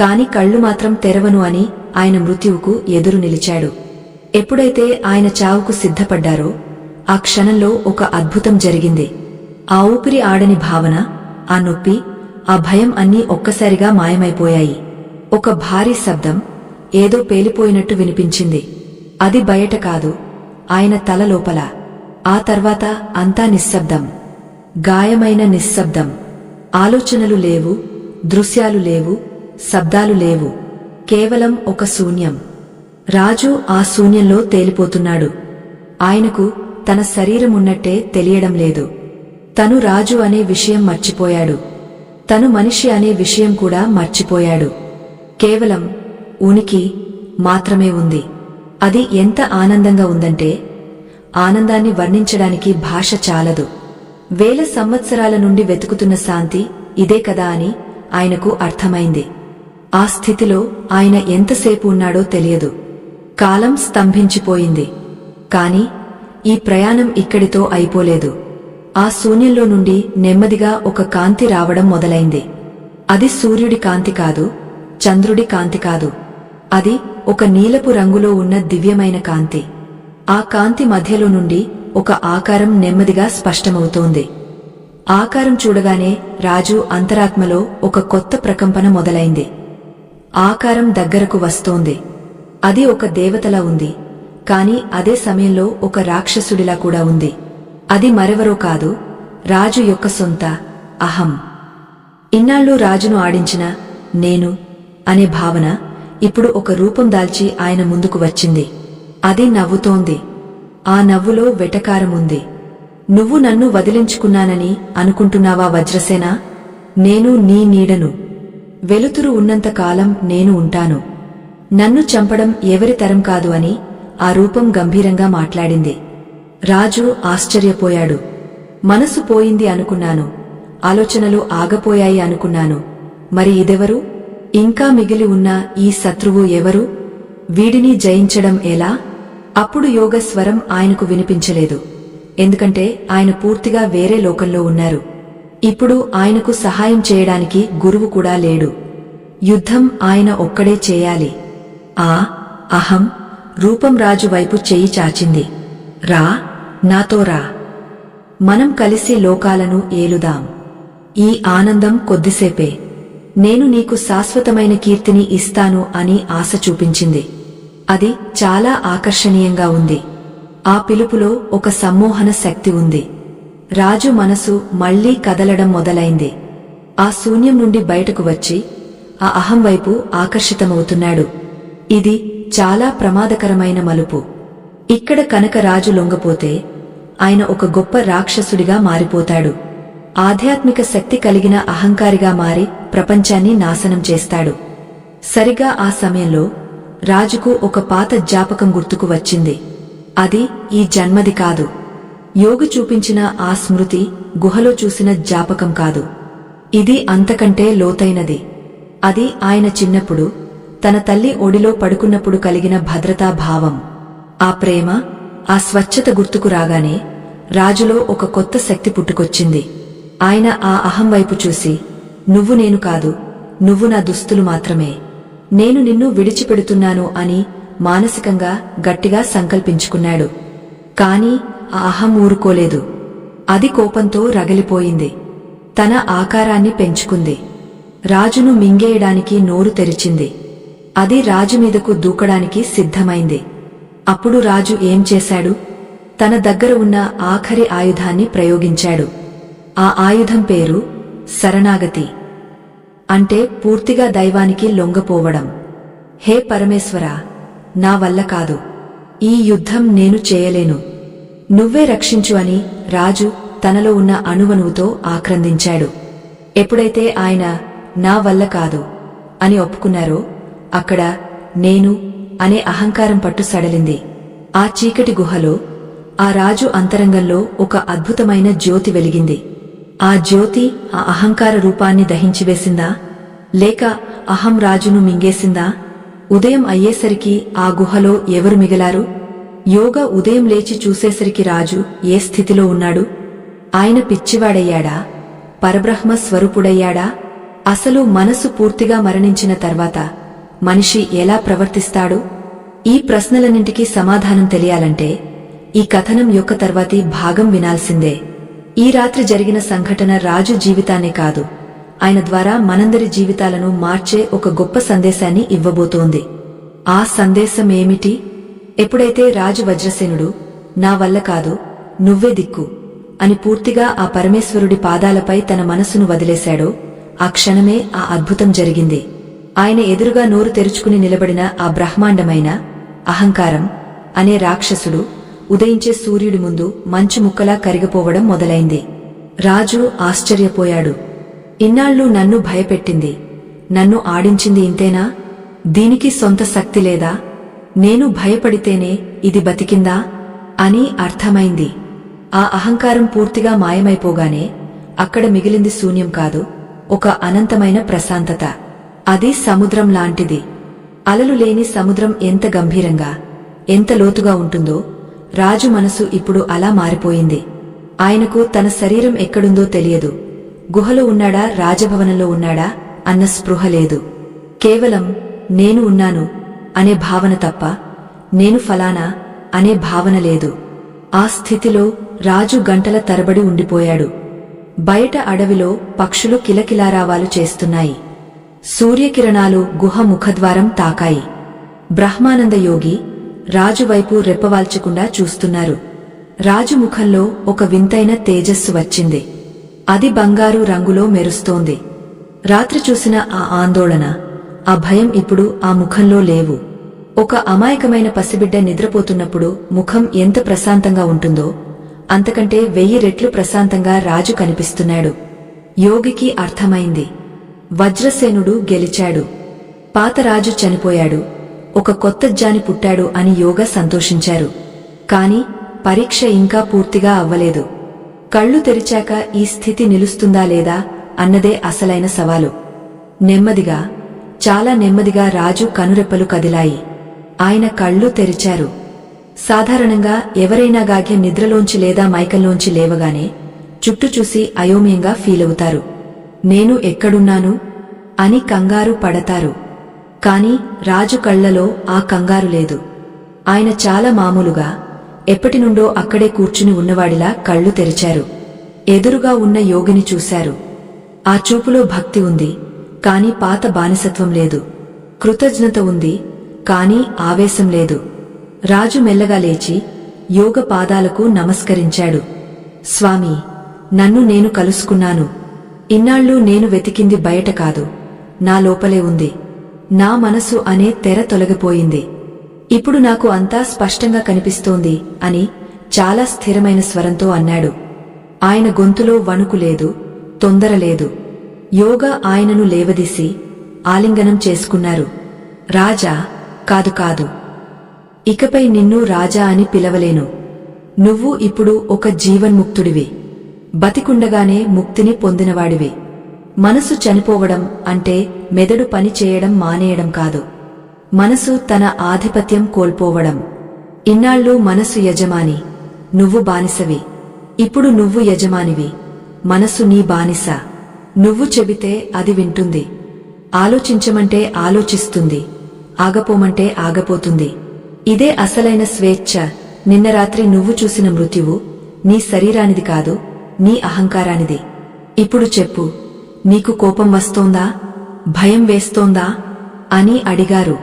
కాని కళ్ళు మాత్రం తెరవను అని ఆయన మృత్యువుకు ఎదురు నిలిచాడు. ఎప్పుడైతే ఆయన చావుకు సిద్ధపడ్డారో ఆ క్షణంలో ఒక అద్భుతం జరిగింది. ఆ ఊపిరి ఆడని భావన, ఆ నొప్పి, ఆ భయం అన్నీ ఒక్కసారిగా మాయమైపోయాయి. ఒక భారీ శబ్దం, ఏదో పేలిపోయినట్టు వినిపించింది. అది బయట కాదు, ఆయన తల లోపల. ఆ తర్వాత అంతా నిశ్శబ్దం, గాయమైన నిశ్శబ్దం. ఆలోచనలు లేవు, దృశ్యాలు లేవు, శబ్దాలు లేవు. కేవలం ఒక శూన్యం. రాజు ఆ శూన్యంలో తేలిపోతున్నాడు. ఆయనకు తన శరీరమున్నట్టే తెలియడం లేదు. తను రాజు అనే విషయం మర్చిపోయాడు. తను మనిషి అనే విషయం కూడా మర్చిపోయాడు. కేవలం ఉనికి మాత్రమే ఉంది. అది ఎంత ఆనందంగా ఉందంటే ఆనందాన్ని వర్ణించడానికి భాష చాలదు. వేల సంవత్సరాల నుండి వెతుకుతున్న శాంతి ఇదే కదా అని ఆయనకు అర్థమైంది. ఆ స్థితిలో ఆయన ఎంతసేపు ఉన్నాడో తెలియదు. కాలం స్తంభించిపోయింది. కాని ఈ ప్రయాణం ఇక్కడితో అయిపోలేదు. ఆ శూన్యంలో నుండి నెమ్మదిగా ఒక కాంతి రావడం మొదలైంది. అది సూర్యుడి కాంతి కాదు, చంద్రుడి కాంతి కాదు. అది ఒక నీలపు రంగులో ఉన్న దివ్యమైన కాంతి. ఆ కాంతి మధ్యలో నుండి ఒక ఆకారం నెమ్మదిగా స్పష్టమవుతోంది. ఆకారం చూడగానే రాజు అంతరాత్మలో ఒక కొత్త ప్రకంపన మొదలైంది. ఆకారం దగ్గరకు వస్తోంది. అది ఒక దేవతలా ఉంది. కాని అదే సమయంలో ఒక రాక్షసుడిలా కూడా ఉంది. అది మరెవరో కాదు, రాజు యొక్క సొంత అహం. ఇన్నాళ్ళు రాజును ఆడించిన నేను అనే భావన ఇప్పుడు ఒక రూపం దాల్చి ఆయన ముందుకు వచ్చింది. అది నవ్వుతోంది. ఆ నవ్వులో వెటకారముంది. నువ్వు నన్ను వదిలించుకున్నానని అనుకుంటున్నావా వజ్రసేన? నేను నీ నీడను. వెలుతురు ఉన్నంతకాలం నేను ఉంటాను. నన్ను చంపడం ఎవరి తరం కాదు అని ఆ రూపం గంభీరంగా మాట్లాడింది. రాజు ఆశ్చర్యపోయాడు. మనసు పోయింది అనుకున్నాను. ఆలోచనలు ఆగపోయాయి అనుకున్నాను. మరి ఇదెవరు? ఇంకా మిగిలి ఉన్న ఈ శత్రువు ఎవరు? వీడిని జయించడం ఎలా? అప్పుడు యోగ స్వరం ఆయనకు వినిపించలేదు. ఎందుకంటే ఆయన పూర్తిగా వేరే లోకంలో ఉన్నారు. ఇప్పుడు ఆయనకు సహాయం చేయడానికి గురువు కూడా లేడు. యుద్ధం ఆయన ఒక్కడే చేయాలి. ఆ అహం రూపం రాజు వైపు చెయ్యి చాచింది. రా, నాతో రా. మనం కలిసి లోకాలను ఏలుదాం. ఈ ఆనందం కొద్దిసేపే. నేను నీకు శాశ్వతమైన కీర్తిని ఇస్తాను అని ఆశ చూపించింది. అది చాలా ఆకర్షణీయంగా ఉంది. ఆ పిలుపులో ఒక సమ్మోహన శక్తి ఉంది. రాజు మనసు మళ్లీ కదలడం మొదలైంది. ఆ శూన్యం నుండి బయటకు వచ్చి ఆ అహం వైపు ఆకర్షితమవుతున్నాడు. ఇది చాలా ప్రమాదకరమైన మలుపు. ఇక్కడ కనుక రాజు లొంగపోతే ఆయన ఒక గొప్ప రాక్షసుడిగా మారిపోతాడు. ఆధ్యాత్మిక శక్తి కలిగిన అహంకారిగా మారి ప్రపంచాన్ని నాశనం చేస్తాడు. సరిగా ఆ సమయంలో రాజుకు ఒక పాత జ్ఞాపకం గుర్తుకు వచ్చింది. అది ఈ జన్మది కాదు. యోగి చూపించిన ఆ స్మృతి గుహలో చూసిన జ్ఞాపకం కాదు. ఇది అంతకంటే లోతైనది. అది ఆయన చిన్నప్పుడు తన తల్లి ఒడిలో పడుకున్నప్పుడు కలిగిన భద్రతా భావం. ఆ ప్రేమ, ఆ స్వచ్ఛత గుర్తుకు రాగానే రాజులో ఒక కొత్త శక్తి పుట్టుకొచ్చింది. ఆయన ఆ అహం వైపు చూసి, నువ్వు నేను కాదు, నువ్వు నా దుస్తులు మాత్రమే. నేను నిన్ను విడిచిపెడుతున్నాను అని మానసికంగా గట్టిగా సంకల్పించుకున్నాడు. కాని ఆ అహం ఊరుకోలేదు. అది కోపంతో రగిలిపోయింది. తన ఆకారాన్ని పెంచుకుంది. రాజును మింగేయడానికి నోరు తెరిచింది. అది రాజు మీదకు దూకడానికి సిద్ధమైంది. అప్పుడు రాజు ఏం చేశాడు? తన దగ్గర ఉన్న ఆఖరి ఆయుధాన్ని ప్రయోగించాడు. ఆ ఆయుధం పేరు శరణాగతి. అంటే పూర్తిగా దైవానికి లొంగపోవడం. హే పరమేశ్వరా, నా వల్ల కాదు. ఈ యుద్ధం నేను చేయలేను. నువ్వే రక్షించు అని రాజు తనలో ఉన్న అణువణువుతో ఆక్రందించాడు. ఎప్పుడైతే ఆయన నా వల్ల కాదు అని ఒప్పుకున్నారో అక్కడ నేను అనే అహంకారం పట్టు సడలింది. ఆ చీకటి గుహలో ఆ రాజు అంతరంగంలో ఒక అద్భుతమైన జ్యోతి వెలిగింది. ఆ జ్యోతి ఆ అహంకార రూపాన్ని దహించివేసిందా? లేక అహం రాజును మింగేసిందా? ఉదయం అయ్యేసరికి ఆ గుహలో ఎవరు మిగిలారు? యోగ ఉదయం లేచి చూసేసరికి రాజు ఏ స్థితిలో ఉన్నాడు? ఆయన పిచ్చివాడయ్యాడా? పరబ్రహ్మ స్వరూపుడయ్యాడా? అసలు మనసు పూర్తిగా మరణించిన తర్వాత మనిషి ఎలా ప్రవర్తిస్తాడు? ఈ ప్రశ్నలన్నింటికీ సమాధానం తెలియాలంటే ఈ కథనం యొక్క తర్వాతి భాగం వినాల్సిందే. ఈ రాత్రి జరిగిన సంఘటన రాజు జీవితాన్నే కాదు, ఆయన ద్వారా మనందరి జీవితాలను మార్చే ఒక గొప్ప సందేశాన్ని ఇవ్వబోతోంది. ఆ సందేశం ఏమిటి? ఎప్పుడైతే రాజు వజ్రసేనుడు నా వల్ల కాదు, నువ్వే దిక్కు అని పూర్తిగా ఆ పరమేశ్వరుడి పాదాలపై తన మనసును వదిలేశాడో ఆ క్షణమే ఆ అద్భుతం జరిగింది. ఆ ఆయన ఎదురుగా నోరు తెరుచుకుని నిలబడిన ఆ బ్రహ్మాండమైన అహంకారం అనే రాక్షసుడు ఉదయించే సూర్యుడి ముందు మంచు ముక్కలా కరిగిపోవడం మొదలైంది. రాజు ఆశ్చర్యపోయాడు. ఇన్నాళ్ళు నన్ను భయపెట్టింది, నన్ను ఆడించింది ఇంతేనా? దీనికి సొంత శక్తి లేదా? నేను భయపడితేనే ఇది బతికిందా అని అర్థమైంది. ఆ అహంకారం పూర్తిగా మాయమైపోగానే అక్కడ మిగిలింది శూన్యం కాదు, ఒక అనంతమైన ప్రశాంతత. అది సముద్రం లాంటిది. అలలు లేని సముద్రం ఎంత గంభీరంగా, ఎంత లోతుగా ఉంటుందో రాజు మనసు ఇప్పుడు అలా మారిపోయింది. ఆయనకు తన శరీరం ఎక్కడుందో తెలియదు. గుహలో ఉన్నాడా, రాజభవనంలో ఉన్నాడా అన్న స్పృహ లేదు. కేవలం నేను ఉన్నాను అనే భావన తప్ప నేను ఫలానా అనే భావన లేదు. ఆ స్థితిలో రాజు గంటల తరబడి ఉండిపోయాడు. బయట అడవిలో పక్షులు కిలకిలారావాలు చేస్తున్నాయి. సూర్యకిరణాలు గుహ ముఖద్వారం తాకాయి. బ్రహ్మానంద యోగి రాజువైపు రెప్పవాల్చకుండా చూస్తున్నారు. రాజు ముఖంలో ఒక వింతైన తేజస్సు వచ్చింది. అది బంగారు రంగులో మెరుస్తోంది. రాత్రి చూసిన ఆ ఆందోళన, ఆ భయం ఇప్పుడు ఆ ముఖంలో లేవు. ఒక అమాయకమైన పసిబిడ్డ నిద్రపోతున్నప్పుడు ముఖం ఎంత ప్రశాంతంగా ఉంటుందో అంతకంటే 1000 రెట్లు ప్రశాంతంగా రాజు కనిపిస్తున్నాడు. యోగికి అర్థమైంది. వజ్రసేనుడు గెలిచాడు. పాతరాజు చనిపోయాడు, ఒక కొత్త జాని పుట్టాడు అని యోగ సంతోషించారు. కాని పరీక్ష ఇంకా పూర్తిగా అవ్వలేదు. కళ్ళు తెరిచాక ఈ స్థితి నిలుస్తుందా లేదా అన్నదే అసలైన సవాలు. నెమ్మదిగా, చాలా నెమ్మదిగా రాజు కనురెప్పలు కదిలాయి. ఆయన కళ్ళు తెరిచారు. సాధారణంగా ఎవరైనా గాగ్య నిద్రలోంచి లేదా మైకంలోంచి లేవగానే చుట్టూ చూసి అయోమయంగా ఫీలవుతారు. నేను ఎక్కడున్నాను అని కంగారు పడతారు. కాని రాజు కళ్లలో ఆ కంగారు లేదు. ఆయన చాలా మామూలుగా ఎప్పటినుండో అక్కడే కూర్చుని ఉన్నవాడిలా కళ్ళు తెరిచారు. ఎదురుగా ఉన్న యోగిని చూశారు. ఆ చూపులో భక్తి ఉంది, కాని పాత బానిసత్వం లేదు. కృతజ్ఞత ఉంది, కాని ఆవేశం లేదు. రాజు మెల్లగా లేచి యోగ పాదాలకు నమస్కరించాడు. స్వామీ, నన్ను నేను కలుసుకున్నాను. ఇన్నాళ్ళు నేను వెతికింది బయట కాదు, నా లోపలే ఉంది. నా మనసు అనే తెర తొలగిపోయింది. ఇప్పుడు నాకు అంతా స్పష్టంగా కనిపిస్తోంది అని చాలా స్థిరమైన స్వరంతో అన్నాడు. ఆయన గొంతులో వణుకు లేదు, తొందర లేదు. యోగా ఆయనను లేవదీసి ఆలింగనం చేసుకున్నారు. రాజా, కాదు కాదు, ఇకపై నిన్ను రాజా అని పిలవలేను. నువ్వు ఇప్పుడు ఒక జీవన్ముక్తుడివి. బతికుండగానే ముక్తిని పొందినవాడివి. మనసు చనిపోవడం అంటే మెదడు పని చేయడం మానేయడం కాదు. మనసు తన ఆధిపత్యం కోల్పోవడం. ఇన్నాళ్ళు మనసు యజమాని, నువ్వు బానిసవి. ఇప్పుడు నువ్వు యజమానివి, మనసు నీ బానిస. నువ్వు చెబితే అది వింటుంది. ఆలోచించమంటే ఆలోచిస్తుంది, ఆగపోమంటే ఆగపోతుంది. ఇదే అసలైన స్వేచ్ఛ. నిన్న రాత్రి నువ్వు చూసిన మృత్యువు నీ శరీరానిది కాదు, నీ అహంకారానిది. ఇప్పుడు చెప్పు, నీకు కోపం వస్తోందా, భయం వేస్తోందా అని అడిగారు.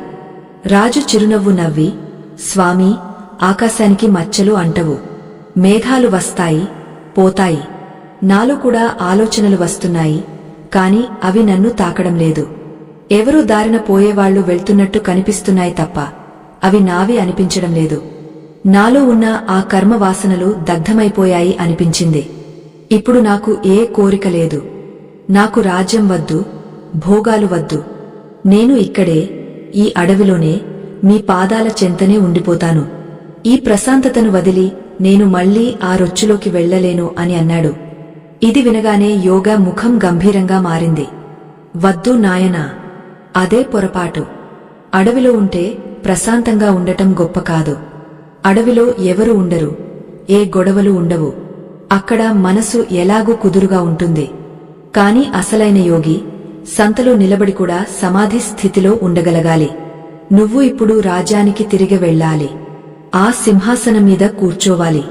రాజు చిరునవ్వు నవ్వి, స్వామీ, ఆకాశానికి మచ్చలు అంటవు. మేఘాలు వస్తాయి, పోతాయి. నాలో కూడా ఆలోచనలు వస్తున్నాయి, కాని అవి నన్ను తాకడం లేదు. ఎవరో దారిన పోయేవాళ్లు వెళ్తున్నట్టు కనిపిస్తున్నాయి తప్ప అవి నావి అనిపించడం లేదు. నాలో ఉన్న ఆ కర్మవాసనలు దగ్ధమైపోయాయి అనిపించింది. ఇప్పుడు నాకు ఏ కోరిక లేదు. నాకు రాజ్యం వద్దు, భోగాలు వద్దు. నేను ఇక్కడే, ఈ అడవిలోనే మీ పాదాల చెంతనే ఉండిపోతాను. ఈ ప్రశాంతతను వదిలి నేను మళ్లీ ఆ రొచ్చులోకి వెళ్లలేను అని అన్నాడు. ఇది వినగానే యోగా ముఖం గంభీరంగా మారింది. వద్దు నాయనా, అదే పొరపాటు. అడవిలో ఉంటే ప్రశాంతంగా ఉండటం గొప్ప కాదు. అడవిలో ఎవరు ఉండరు, ఏ గొడవలు ఉండవు. అక్కడ మనసు ఎలాగూ కుదురుగా ఉంటుంది. కాని అసలైన యోగి సంతలో నిలబడి కూడా సమాధి స్థితిలో ఉండగలగాలి. నువ్వు ఇప్పుడు రాజ్యానికి తిరిగి వెళ్ళాలి. ఆ సింహాసనం మీద కూర్చోవాలి.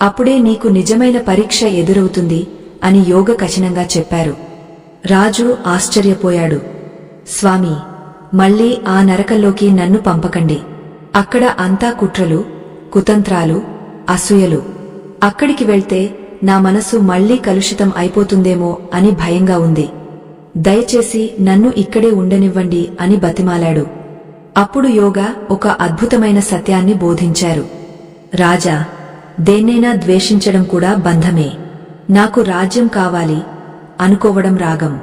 అప్పుడే నీకు నిజమైన పరీక్ష ఎదురవుతుంది అని యోగ కఠినంగా చెప్పారు. రాజు ఆశ్చర్యపోయాడు. స్వామీ, మళ్లీ ఆ నరకంలోకి నన్ను పంపకండి. అక్కడ అంతా కుట్రలు, కుతంత్రాలు, అసూయలు. అక్కడికి వెళ్తే నా మనసు మళ్లీ కలుషితం అయిపోతుందేమో అని భయంగా ఉంది. దయచేసి నన్ను ఇక్కడే ఉండనివ్వండి అని బతిమాలాడు. అప్పుడు యోగా ఒక అద్భుతమైన సత్యాన్ని బోధించారు. రాజా, దేన్నైనా ద్వేషించడం కూడా బంధమే. నాకు రాజ్యం కావాలి అనుకోవడం రాగం,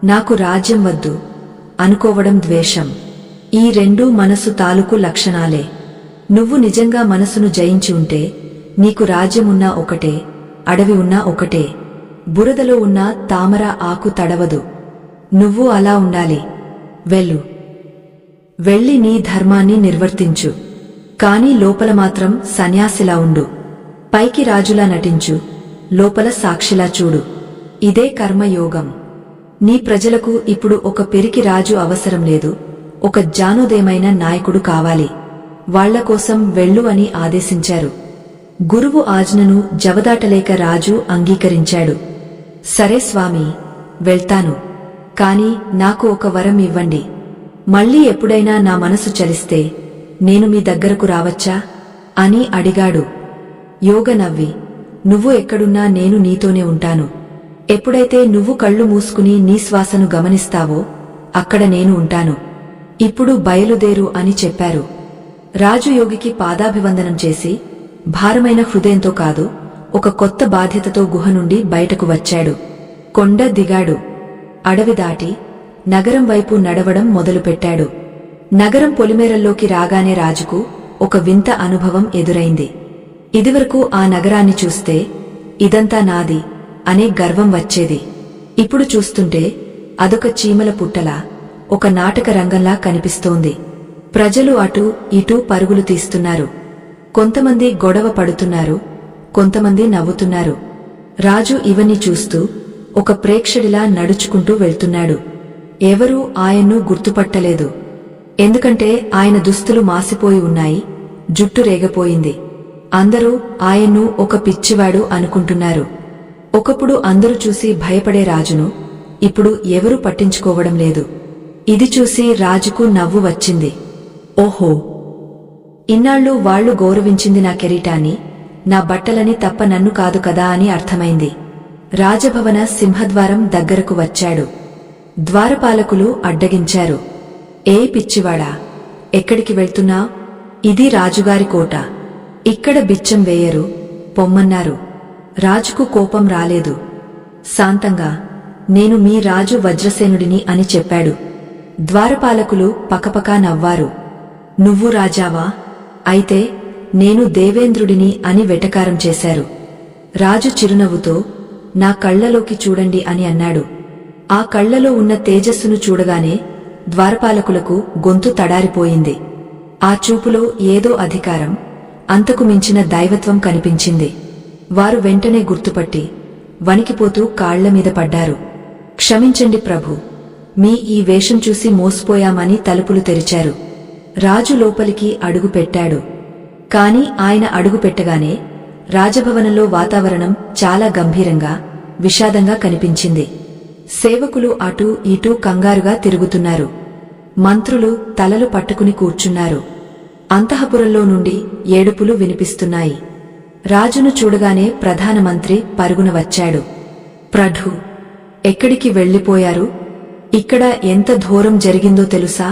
నాకు రాజ్యం వద్దు అనుకోవడం ద్వేషం. ఈ రెండూ మనసు తాలూకు లక్షణాలే. నువ్వు నిజంగా మనసును జయించి ఉంటే నీకు రాజ్యమున్నా ఒకటే, అడవి ఉన్నా ఒకటే, బురదలో ఉన్న తామర ఆకు తడవదు. నువ్వు అలా ఉండాలి. వెళ్ళు, వెళ్ళి నీ ధర్మాన్ని నిర్వర్తించు. కాని లోపల మాత్రం సన్యాసిలా ఉండు. పైకి రాజులా నటించు, లోపల సాక్షిలా చూడు. ఇదే కర్మయోగం. నీ ప్రజలకు ఇప్పుడు ఒక పెరికి రాజు అవసరం లేదు, ఒక జానోదేమైన నాయకుడు కావాలి. వాళ్ల కోసం వెళ్ళు అని ఆదేశించారు. గురువు ఆజ్ఞను జవదాటలేక రాజు అంగీకరించాడు. సరే స్వామీ, వెళ్తాను. కాని నాకు ఒక వరం ఇవ్వండి. మళ్ళీ ఎప్పుడైనా నా మనసు చలిస్తే నేను మీ దగ్గరకు రావచ్చా అని అడిగాడు. యోగ నవ్వి, నువ్వు ఎక్కడున్నా నేను నీతోనే ఉంటాను. ఎప్పుడైతే నువ్వు కళ్ళు మూసుకుని నీ శ్వాసను గమనిస్తావో అక్కడ నేను ఉంటాను. ఇప్పుడు బయలుదేరు అని చెప్పారు. రాజు యోగికి పాదాభివందనం చేసి భారమైన హృదయంతో కాదు, ఒక కొత్త బాధ్యతతో గుహ నుండి బయటకు వచ్చాడు. కొండ దిగాడు. అడవి దాటి నగరం వైపు నడవడం మొదలుపెట్టాడు. నగరం పొలిమేరల్లోకి రాగానే రాజుకు ఒక వింత అనుభవం ఎదురైంది. ఇదివరకు ఆ నగరాన్ని చూస్తే ఇదంతా నాది అనే గర్వం వచ్చేది. ఇప్పుడు చూస్తుంటే అదొక చీమల పుట్టలా, ఒక నాటక రంగంలా కనిపిస్తోంది. ప్రజలు అటూ ఇటూ పరుగులు తీస్తున్నారు. కొంతమంది గొడవ పడుతున్నారు, కొంతమంది నవ్వుతున్నారు. రాజు ఇవన్నీ చూస్తూ ఒక ప్రేక్షడిలా నడుచుకుంటూ వెళ్తున్నాడు. ఎవరూ ఆయన్ను గుర్తుపట్టలేదు. ఎందుకంటే ఆయన దుస్తులు మాసిపోయి ఉన్నాయి, జుట్టు రేగపోయింది. అందరూ ఆయన్ను ఒక పిచ్చివాడు అనుకుంటున్నారు. ఒకప్పుడు అందరూ చూసి భయపడే రాజును ఇప్పుడు ఎవరూ పట్టించుకోవడం లేదు. ఇది చూసి రాజుకు నవ్వు వచ్చింది. ఓహో, ఇన్నాళ్ళు వాళ్లు గౌరవించింది నా కెరీటాన్ని, నా బట్టలని తప్ప నన్ను కాదు కదా అని అర్థమైంది. రాజభవన సింహద్వారం దగ్గరకు వచ్చాడు. ద్వారపాలకులు అడ్డగించారు. ఏ పిచ్చివాడా, ఎక్కడికి వెళ్తున్నా? ఇది రాజుగారి కోట, ఇక్కడ బిచ్చం వేయరు, పొమ్మన్నారు. రాజుకు కోపం రాలేదు. శాంతంగా, నేను మీ రాజు వజ్రసేనుడిని అని చెప్పాడు. ద్వారపాలకులు పకపకా నవ్వారు. నువ్వు రాజావా? అయితే నేను దేవేంద్రుడిని అని వెటకారం చేశారు. రాజు చిరునవ్వుతో, నా కళ్లలోకి చూడండి అని అన్నాడు. ఆ కళ్లలో ఉన్న తేజస్సును చూడగానే ద్వారపాలకులకు గొంతు తడారిపోయింది. ఆ చూపులో ఏదో అధికారం, అంతకు మించిన దైవత్వం కనిపించింది. వారు వెంటనే గుర్తుపట్టి వణికిపోతూ కాళ్లమీద పడ్డారు. క్షమించండి ప్రభు, మీ ఈ వేషం చూసి మోసపోయామని తలుపులు తెరిచారు. రాజు లోపలికి అడుగు పెట్టాడు. కాని ఆయన అడుగు పెట్టగానే రాజభవనంలో వాతావరణం చాలా గంభీరంగా, విషాదంగా కనిపించింది. సేవకులు అటూ ఇటూ కంగారుగా తిరుగుతున్నారు. మంత్రులు తలలు పట్టుకుని కూర్చున్నారు. అంతఃపురంలో నుండి ఏడుపులు వినిపిస్తున్నాయి. రాజును చూడగానే ప్రధానమంత్రి పరుగున వచ్చాడు. ప్రభు, ఎక్కడికి వెళ్లిపోయారు? ఇక్కడ ఎంత ఘోరం జరిగిందో తెలుసా?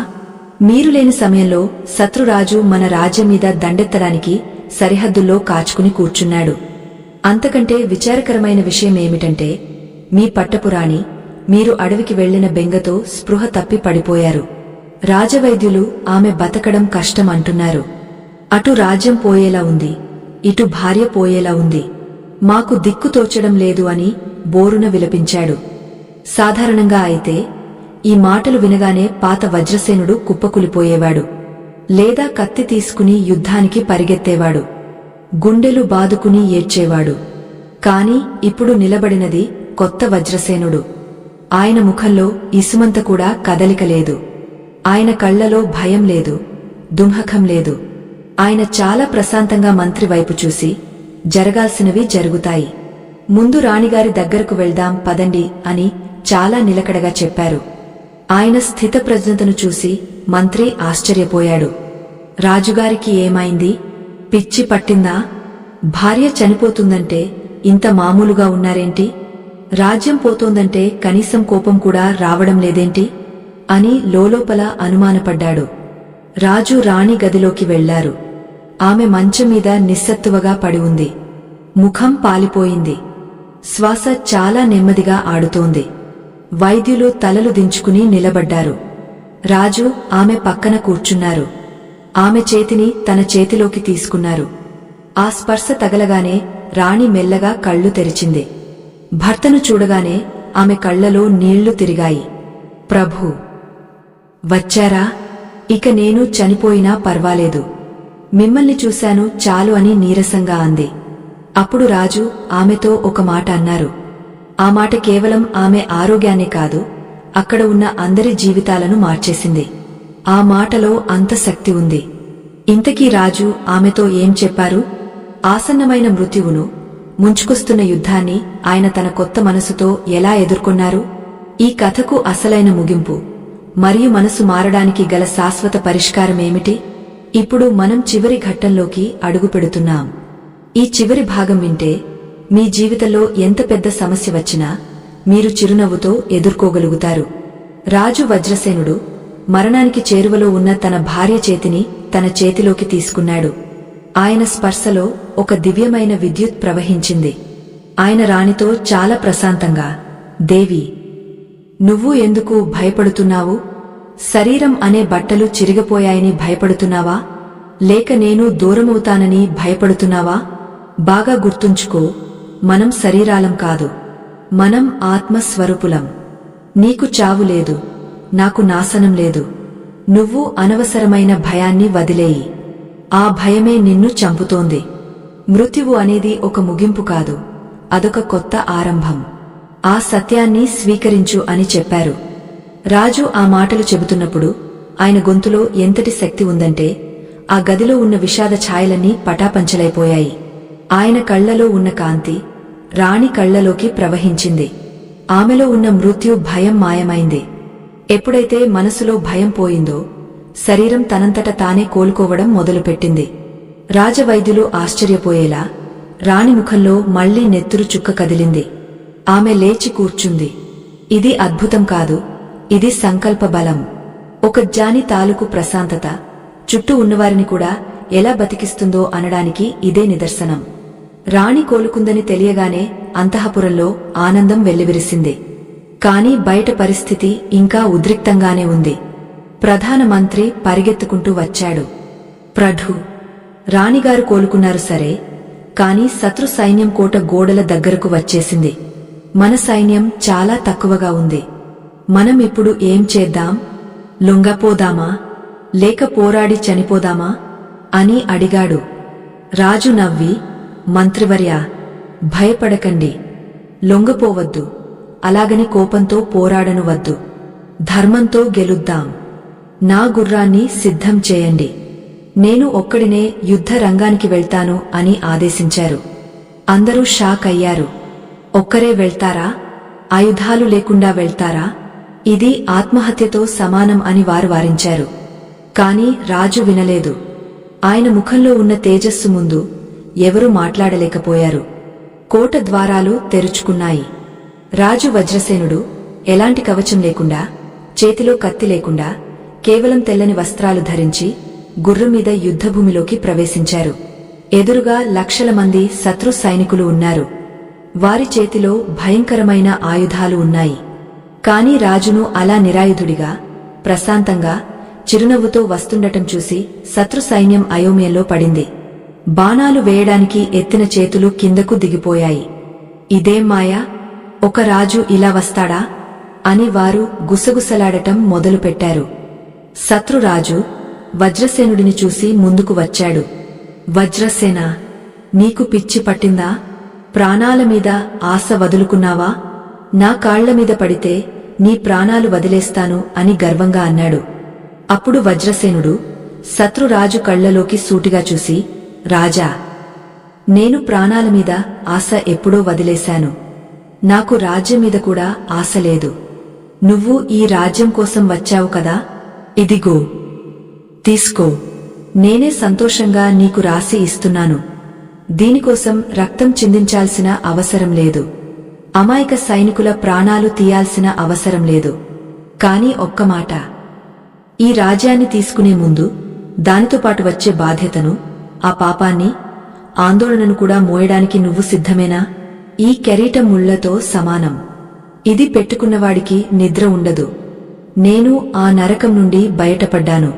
మీరు లేని సమయంలో శత్రురాజు మన రాజ్యం మీద దండెత్తడానికి సరిహద్దుల్లో కాచుకుని కూర్చున్నాడు. అంతకంటే విచారకరమైన విషయమేమిటంటే, మీ పట్టపురాణి, మీరు అడవికి వెళ్లిన బెంగతో స్పృహ తప్పి పడిపోయారు. రాజవైద్యులు ఆమె బతకడం కష్టం అంటున్నారు. అటు రాజ్యం పోయేలా ఉంది, ఇటు భార్య పోయేలా ఉంది. మాకు దిక్కు తోచడం లేదు అని బోరున విలపించాడు. సాధారణంగా అయితే ఈ మాటలు వినగానే పాత వజ్రసేనుడు కుప్పకులిపోయేవాడు, లేదా కత్తి తీసుకుని యుద్ధానికి పరిగెత్తేవాడు, గుండెలు బాదుకుని ఏడ్చేవాడు. కాని ఇప్పుడు నిలబడినది కొత్త వజ్రసేనుడు. ఆయన ముఖంలో ఇసుమంత కూడా కదలిక లేదు. ఆయన కళ్లలో భయం లేదు, దుంహకం లేదు. ఆయన చాలా ప్రశాంతంగా మంత్రి వైపు చూసి, జరగాల్సినవి జరుగుతాయి. ముందు రాణిగారి దగ్గరకు వెళ్దాం పదండి అని చాలా నిలకడగా చెప్పారు. ఆయన స్థితప్రజ్ఞతను చూసి మంత్రి ఆశ్చర్యపోయాడు. రాజుగారికి ఏమైంది? పిచ్చి పట్టిందా? భార్య చనిపోతుందంటే ఇంత మామూలుగా ఉన్నారేంటి? రాజ్యం పోతోందంటే కనీసం కోపం కూడా రావడం లేదేంటి అని లోలోపల అనుమానపడ్డాడు. రాజు రాణి గదిలోకి వెళ్లారు. ఆమె మంచం మీద నిస్సత్తువగా పడి ఉంది. ముఖం పాలిపోయింది. శ్వాస చాలా నెమ్మదిగా ఆడుతోంది. వైద్యులు తలలు దించుకుని నిలబడ్డారు. రాజు ఆమె పక్కన కూర్చున్నారు. ఆమె చేతిని తన చేతిలోకి తీసుకున్నారు. ఆ స్పర్శ తగలగానే రాణి మెల్లగా కళ్ళు తెరిచింది. భర్తను చూడగానే ఆమె కళ్లలో నీళ్లు తిరిగాయి. ప్రభూ, వచ్చారా? ఇక నేను చనిపోయినా పర్వాలేదు. మిమ్మల్ని చూశాను చాలు అని నీరసంగా అంది. అప్పుడు రాజు ఆమెతో ఒక మాట అన్నారు. ఆ మాట కేవలం ఆమె ఆరోగ్యాన్నే కాదు, అక్కడ ఉన్న అందరి జీవితాలను మార్చేసింది. ఆ మాటలో అంత శక్తి ఉంది. ఇంతకీ రాజు ఆమెతో ఏం చెప్పారు? ఆసన్నమైన మృత్యువును, ముంచుకొస్తున్న యుద్ధాన్ని ఆయన తన కొత్త మనసుతో ఎలా ఎదుర్కొన్నారు? ఈ కథకు అసలైన ముగింపు మరియు మనసు మారడానికి గల శాశ్వత పరిష్కారమేమిటి? ఇప్పుడు మనం చివరి ఘట్టంలోకి అడుగుపెడుతున్నాం. ఈ చివరి భాగం వింటే మీ జీవితంలో ఎంత పెద్ద సమస్య వచ్చినా మీరు చిరునవ్వుతో ఎదుర్కోగలుగుతారు. రాజు వజ్రసేనుడు మరణానికి చేరువలో ఉన్న తన భార్య చేతిని తన చేతిలోకి తీసుకున్నాడు. ఆయన స్పర్శలో ఒక దివ్యమైన విద్యుత్ ప్రవహించింది. ఆయన రాణితో చాలా ప్రశాంతంగా, దేవి, నువ్వు ఎందుకు భయపడుతున్నావు? శరీరం అనే బట్టలు చిరిగిపోయాయని భయపడుతున్నావా? లేక నేను దూరమవుతానని భయపడుతున్నావా? బాగా గుర్తుంచుకో, మనం శరీరాలం కాదు, మనం ఆత్మస్వరూపులం. నీకు చావు లేదు, నాకు నాశనం లేదు. నువ్వు అనవసరమైన భయాన్ని వదిలేయి. ఆ భయమే నిన్ను చంపుతోంది. మృత్యువు అనేది ఒక ముగింపు కాదు, అదొక కొత్త ఆరంభం. ఆ సత్యాన్ని స్వీకరించు అని చెప్పారు. రాజు ఆ మాటలు చెబుతున్నప్పుడు ఆయన గొంతులో ఎంతటి శక్తి ఉందంటే ఆ గదిలో ఉన్న విషాద ఛాయలన్నీ పటాపంచలైపోయాయి. ఆయన కళ్లలో ఉన్న కాంతి రాణి కళ్లలోకి ప్రవహించింది. ఆమెలో ఉన్న మృత్యు భయం మాయమైంది. ఎప్పుడైతే మనసులో భయం పోయిందో శరీరం తనంతట తానే కోలుకోవడం మొదలుపెట్టింది. రాజవైద్యులు ఆశ్చర్యపోయేలా రాణి ముఖంలో మళ్లీ నెత్తురు చుక్క కదిలింది. ఆమె లేచి కూర్చుంది. ఇది అద్భుతం కాదు, ఇది సంకల్ప బలం. ఒక జాని తాలూకు ప్రశాంతత చుట్టూ ఉన్నవారిని కూడా ఎలా బతికిస్తుందో అనడానికి ఇదే నిదర్శనం. రాణి కోలుకుందని తెలియగానే అంతఃపురంలో ఆనందం వెల్లివిరిసింది. కాని బయట పరిస్థితి ఇంకా ఉద్రిక్తంగానే ఉంది. ప్రధానమంత్రి పరిగెత్తుకుంటూ వచ్చాడు. ప్రభూ, రాణిగారు కోలుకున్నారు సరే, కాని శత్రు సైన్యం కోట గోడల దగ్గరకు వచ్చేసింది. మన సైన్యం చాలా తక్కువగా ఉంది. మనం ఇప్పుడు ఏం చేద్దాం? లొంగపోదామా లేక పోరాడి చనిపోదామా అని అడిగాడు. రాజు నవ్వి, మంత్రివర్యా, భయపడకండి, లొంగపోవద్దు, అలాగని కోపంతో పోరాడను వద్దు. ధర్మంతో గెలుద్దాం. నా గుర్రాన్ని సిద్ధం చేయండి. నేను ఒక్కడినే యుద్ధ రంగానికి వెళ్తాను అని ఆదేశించారు. అందరూ షాక్ అయ్యారు. ఒక్కరే వెళ్తారా? ఆయుధాలు లేకుండా వెళ్తారా? ఇది ఆత్మహత్యతో సమానం అని వారు వారించారు. కాని రాజు వినలేదు. ఆయన ముఖంలో ఉన్న తేజస్సు ముందు ఎవరూ మాట్లాడలేకపోయారు. కోట ద్వారాలు తెరుచుకున్నాయి. రాజు వజ్రసేనుడు ఎలాంటి కవచం లేకుండా, చేతిలో కత్తి లేకుండా, కేవలం తెల్లని వస్త్రాలు ధరించి గుర్రం మీద యుద్ధభూమిలోకి ప్రవేశించారు. ఎదురుగా లక్షల మంది శత్రు సైనికులు ఉన్నారు. వారి చేతిలో భయంకరమైన ఆయుధాలు ఉన్నాయి. కాని రాజును అలా నిరాయుధుడిగా, ప్రశాంతంగా, చిరునవ్వుతో వస్తుండటం చూసి శత్రు సైన్యం అయోమయంలో పడింది. బాణాలు వేయడానికి ఎత్తిన చేతులు కిందకు దిగిపోయాయి. ఇదేం మాయా? ఒక రాజు ఇలా వస్తాడా అని వారు గుసగుసలాడటం మొదలుపెట్టారు. శత్రురాజు వజ్రసేనుడిని చూసి ముందుకు వచ్చాడు. వజ్రసేన, నీకు పిచ్చి పట్టిందా? ప్రాణాల మీద ఆశ వదులుకున్నావా? నా కాళ్ల మీద పడితే నీ ప్రాణాలు వదిలేస్తాను అని గర్వంగా అన్నాడు. అప్పుడు వజ్రసేనుడు శత్రురాజు కళ్లలోకి సూటిగా చూసి, రాజా, నేను ప్రాణాల మీద ఆశ ఎప్పుడో వదిలేశాను. నాకు రాజ్యం మీద కూడా ఆశ లేదు. నువ్వు ఈ రాజ్యం కోసం వచ్చావు కదా, ఇదిగో తీసుకో. నేనే సంతోషంగా నీకు రాసి ఇస్తున్నాను. దీనికోసం రక్తం చిందించాల్సిన అవసరం లేదు. అమాయక సైనికుల ప్రాణాలు తీయాల్సిన అవసరం లేదు. కాని ఒక్క మాట, ఈ రాజ్యాన్ని తీసుకునే ముందు దానితో పాటు వచ్చే బాధ్యతను, ఆ పాపాన్ని, ఆందోళనను కూడా మోయడానికి నువ్వు సిద్ధమేనా? ఈ కెరీటం ముళ్లతో సమానం. ఇది పెట్టుకున్నవాడికి నిద్ర ఉండదు. నేను ఆ నరకం నుండి బయటపడ్డాను.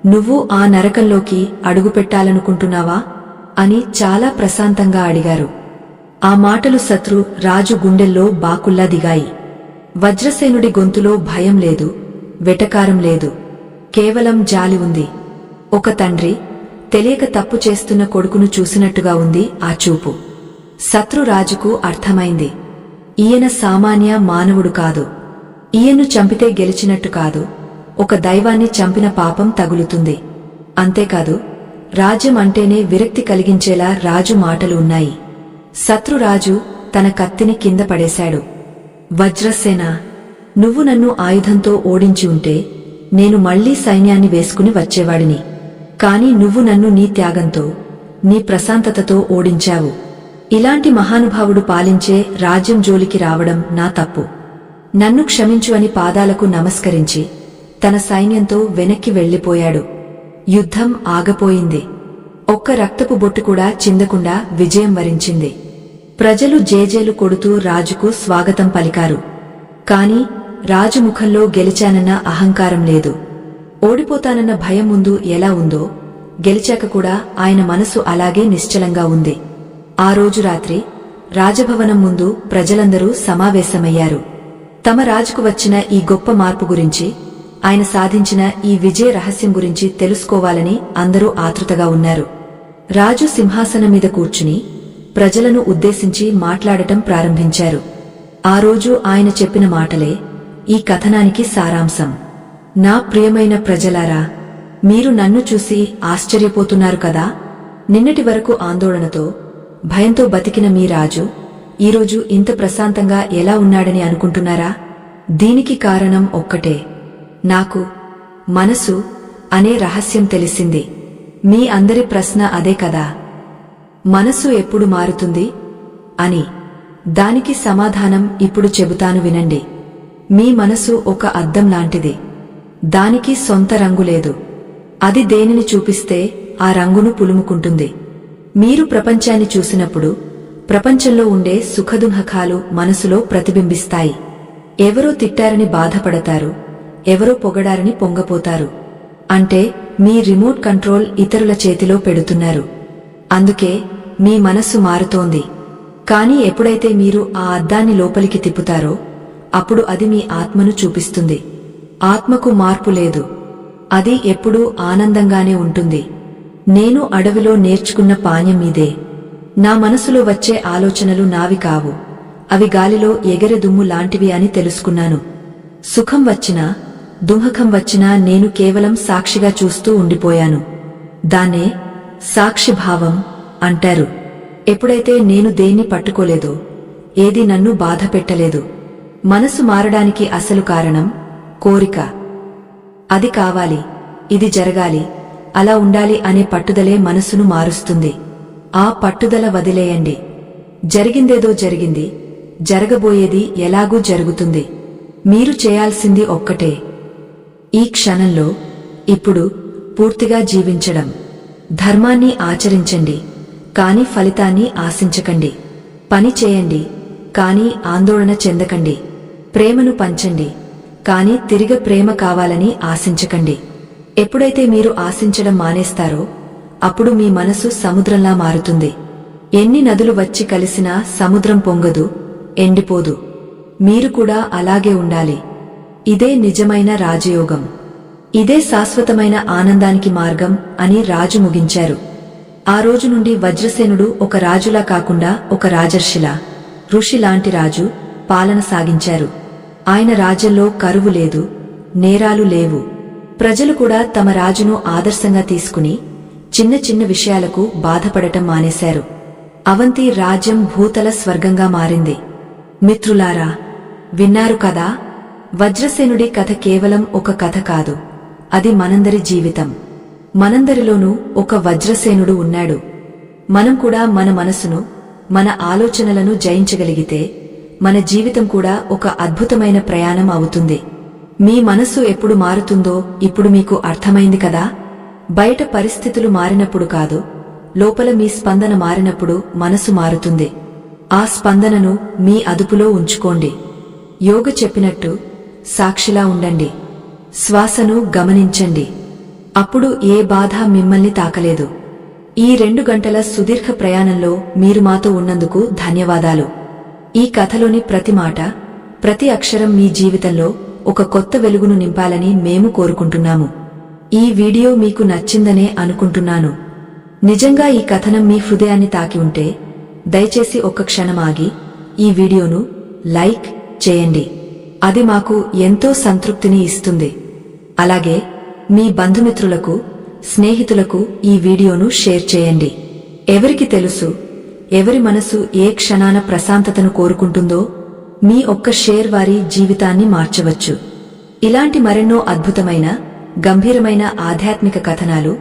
నువ్వు ఆ నరకంలోకి అడుగుపెట్టాలనుకుంటున్నావా అని చాలా ప్రశాంతంగా అడిగారు. ఆ మాటలు శత్రు రాజు గుండెల్లో బాకుల్లా దిగాయి. వజ్రసేనుడి గొంతులో భయం లేదు, వెటకారం లేదు, కేవలం జాలి ఉంది. ఒక తండ్రి తెలియక తప్పు చేస్తున్న కొడుకును చూసినట్టుగా ఉంది ఆ చూపు. శత్రు రాజుకు అర్థమైంది, ఈయన సామాన్య మానవుడు కాదు. ఈయన్ను చంపితే గెలిచినట్టు కాదు, ఒక దైవాన్ని చంపిన పాపం తగులుతుంది. అంతేకాదు, రాజ్యం అంటేనే విరక్తి కలిగించేలా రాజు మాటలు ఉన్నాయి. శత్రురాజు తన కత్తిని కింద పడేశాడు. వజ్రసేన, నువ్వు నన్ను ఆయుధంతో ఓడించి ఉంటే నేను మళ్లీ సైన్యాన్ని వేసుకుని వచ్చేవాడిని. కాని నువ్వు నన్ను నీ త్యాగంతో, నీ ప్రశాంతతతో ఓడించావు. ఇలాంటి మహానుభావుడు పాలించే రాజ్యం జోలికి రావడం నా తప్పు. నన్ను క్షమించు అని పాదాలకు నమస్కరించి తన సైన్యంతో వెనక్కి వెళ్లిపోయాడు. యుద్ధం ఆగపోయింది. ఒక్క రక్తపు బొట్టు కూడా చిందకుండా విజయం వరించింది. ప్రజలు జేజేలు కొడుతూ రాజుకు స్వాగతం పలికారు. కాని రాజు ముఖంలో గెలిచానన్న అహంకారం లేదు. ఓడిపోతానన్న భయం ముందు ఎలా ఉందో, గెలిచాక కూడా ఆయన మనసు అలాగే నిశ్చలంగా ఉంది. ఆ రోజు రాత్రి రాజభవనం ముందు ప్రజలందరూ సమావేశమయ్యారు. తమ రాజుకు వచ్చిన ఈ గొప్ప మార్పు గురించి, ఆయన సాధించిన ఈ విజయ రహస్యం గురించి తెలుసుకోవాలని అందరూ ఆతృతగా ఉన్నారు. రాజు సింహాసనం మీద కూర్చుని ప్రజలను ఉద్దేశించి మాట్లాడటం ప్రారంభించారు. ఆ రోజు ఆయన చెప్పిన మాటలే ఈ కథనానికి సారాంశం. నా ప్రియమైన ప్రజలారా, మీరు నన్ను చూసి ఆశ్చర్యపోతున్నారు కదా? నిన్నటి వరకు ఆందోళనతో, భయంతో బతికిన మీ రాజు ఈరోజు ఇంత ప్రశాంతంగా ఎలా ఉన్నాడని అనుకుంటున్నారా? దీనికి కారణం ఒక్కటే, నాకు మనసు అనే రహస్యం తెలిసింది. మీ అందరి ప్రశ్న అదే కదా, మనసు ఎప్పుడు మారుతుంది అని. దానికి సమాధానం ఇప్పుడు చెబుతాను వినండి. మీ మనసు ఒక అద్దం లాంటిది. దానికి సొంత రంగు లేదు. అది దేనిని చూపిస్తే ఆ రంగును పులుముకుంటుంది. మీరు ప్రపంచాన్ని చూసినప్పుడు ప్రపంచంలో ఉండే సుఖదుఃఖాలు మనసులో ప్రతిబింబిస్తాయి. ఎవరో తిట్టారని బాధపడతారు, ఎవరో పొగడారని పొంగపోతారు. అంటే మీ రిమోట్ కంట్రోల్ ఇతరుల చేతిలో పెడుతున్నారు. అందుకే మీ మనస్సు మారుతోంది. కాని ఎప్పుడైతే మీరు ఆ అద్దాన్ని లోపలికి తిప్పుతారో అప్పుడు అది మీ ఆత్మను చూపిస్తుంది. ఆత్మకు మార్పు లేదు. అది ఎప్పుడూ ఆనందంగానే ఉంటుంది. నేను అడవిలో నేర్చుకున్న పాణ్యం ఇదే. నా మనసులో వచ్చే ఆలోచనలు నావి కావు, అవి గాలిలో ఎగరె దుమ్ము లాంటివి అని తెలుసుకున్నాను. సుఖం వచ్చినా దుఃఖం వచ్చినా నేను కేవలం సాక్షిగా చూస్తూ ఉండిపోయాను. దాన్నే సాక్షిభావం అంటారు. ఎప్పుడైతే నేను దేన్ని పట్టుకోలేదో, ఏది నన్ను బాధ పెట్టలేదు, మనసు మారడానికి అసలు కారణం కోరిక. అది కావాలి, ఇది జరగాలి, అలా ఉండాలి అనే పట్టుదలే మనసును మారుస్తుంది. ఆ పట్టుదల వదిలేయండి. జరిగిందేదో జరిగింది, జరగబోయేది ఎలాగూ జరుగుతుంది. మీరు చేయాల్సింది ఒక్కటే, ఈ క్షణంలో ఇప్పుడు పూర్తిగా జీవించడం. ధర్మాన్ని ఆచరించండి, కాని ఫలితాన్ని ఆశించకండి. పని చేయండి, కాని ఆందోళన చెందకండి. ప్రేమను పంచండి, కాని తిరిగి ప్రేమ కావాలని ఆశించకండి. ఎప్పుడైతే మీరు ఆశించడం మానేస్తారో అప్పుడు మీ మనసు సముద్రంలా మారుతుంది. ఎన్ని నదులు వచ్చి కలిసినా సముద్రం పొంగదు, ఎండిపోదు. మీరు కూడా అలాగే ఉండాలి. ఇదే నిజమైన రాజయోగం. ఇదే శాశ్వతమైన ఆనందానికి మార్గం అని రాజు ముగించారు. ఆ రోజు నుండి వజ్రసేనుడు ఒక రాజులా కాకుండా ఒక రాజర్షిలా, ఋషిలాంటి రాజు పాలన సాగించారు. ఆయన రాజ్యంలో కరువు లేదు, నేరాలు లేవు. ప్రజలు కూడా తమ రాజును ఆదర్శంగా తీసుకుని చిన్న చిన్న విషయాలకు బాధపడటం మానేశారు. అవంతి రాజ్యం భూతల స్వర్గంగా మారింది. మిత్రులారా, విన్నారు కదా? వజ్రసేనుడి కథ కేవలం ఒక కథ కాదు, అది మనందరి జీవితం. మనందరిలోనూ ఒక వజ్రసేనుడు ఉన్నాడు. మనం కూడా మన మనసును, మన ఆలోచనలను జయించగలిగితే మన జీవితం కూడా ఒక అద్భుతమైన ప్రయాణం అవుతుంది. మీ మనస్సు ఎప్పుడు మారుతుందో ఇప్పుడు మీకు అర్థమైంది కదా. బయట పరిస్థితులు మారినప్పుడు కాదు, లోపల మీ స్పందన మారినప్పుడు మనసు మారుతుంది. ఆ స్పందనను మీ అదుపులో ఉంచుకోండి. యోగ చెప్పినట్టు సాక్షిలా ఉండండి. శ్వాసను గమనించండి. అప్పుడు ఏ బాధ మిమ్మల్ని తాకలేదు. ఈ 2 గంటల సుదీర్ఘ ప్రయాణంలో మీరు మాతో ఉన్నందుకు ధన్యవాదాలు. ఈ కథలోని ప్రతి మాట, ప్రతి అక్షరం మీ జీవితంలో ఒక కొత్త వెలుగును నింపాలని మేము కోరుకుంటున్నాము. ఈ వీడియో మీకు నచ్చిందనే అనుకుంటున్నాను. నిజంగా ఈ కథనం మీ హృదయాన్ని తాకి ఉంటే దయచేసి ఒక్క క్షణం ఆగి ఈ వీడియోను లైక్ చేయండి. అది మాకు ఎంతో సంతృప్తిని ఇస్తుంది. అలాగే మీ బంధుమిత్రులకు, స్నేహితులకు ఈ వీడియోను షేర్ చేయండి. ఎవరికి తెలుసు, ఎవరి మనసు ఏ క్షణాన ప్రశాంతతను కోరుకుంటుందో మీ ఒక్క షేర్ వారి జీవితాన్ని మార్చవచ్చు. ఇలాంటి మరెన్నో అద్భుతమైన, గంభీరమైన ఆధ్యాత్మిక కథనాలు,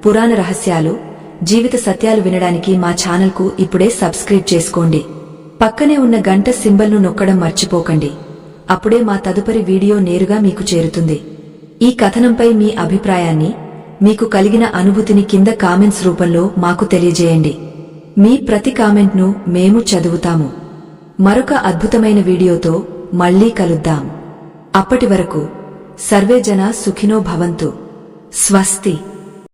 పురాణ రహస్యాలు, జీవిత సత్యాలు వినడానికి మా ఛానల్కు ఇప్పుడే సబ్స్క్రైబ్ చేసుకోండి. పక్కనే ఉన్న గంట సింబల్ను నొక్కడం మర్చిపోకండి. అప్పుడే మా తదుపరి వీడియో నేరుగా మీకు చేరుతుంది. ఈ కథనంపై మీ అభిప్రాయాన్ని, మీకు కలిగిన అనుభూతిని కింద కామెంట్స్ రూపంలో మాకు తెలియజేయండి. మీ ప్రతి కామెంట్ను మేము చదువుతాము. మరొక అద్భుతమైన వీడియోతో మళ్లీ కలుద్దాం. అప్పటి వరకు సర్వే జన సుఖినో భవంతు. స్వస్తి.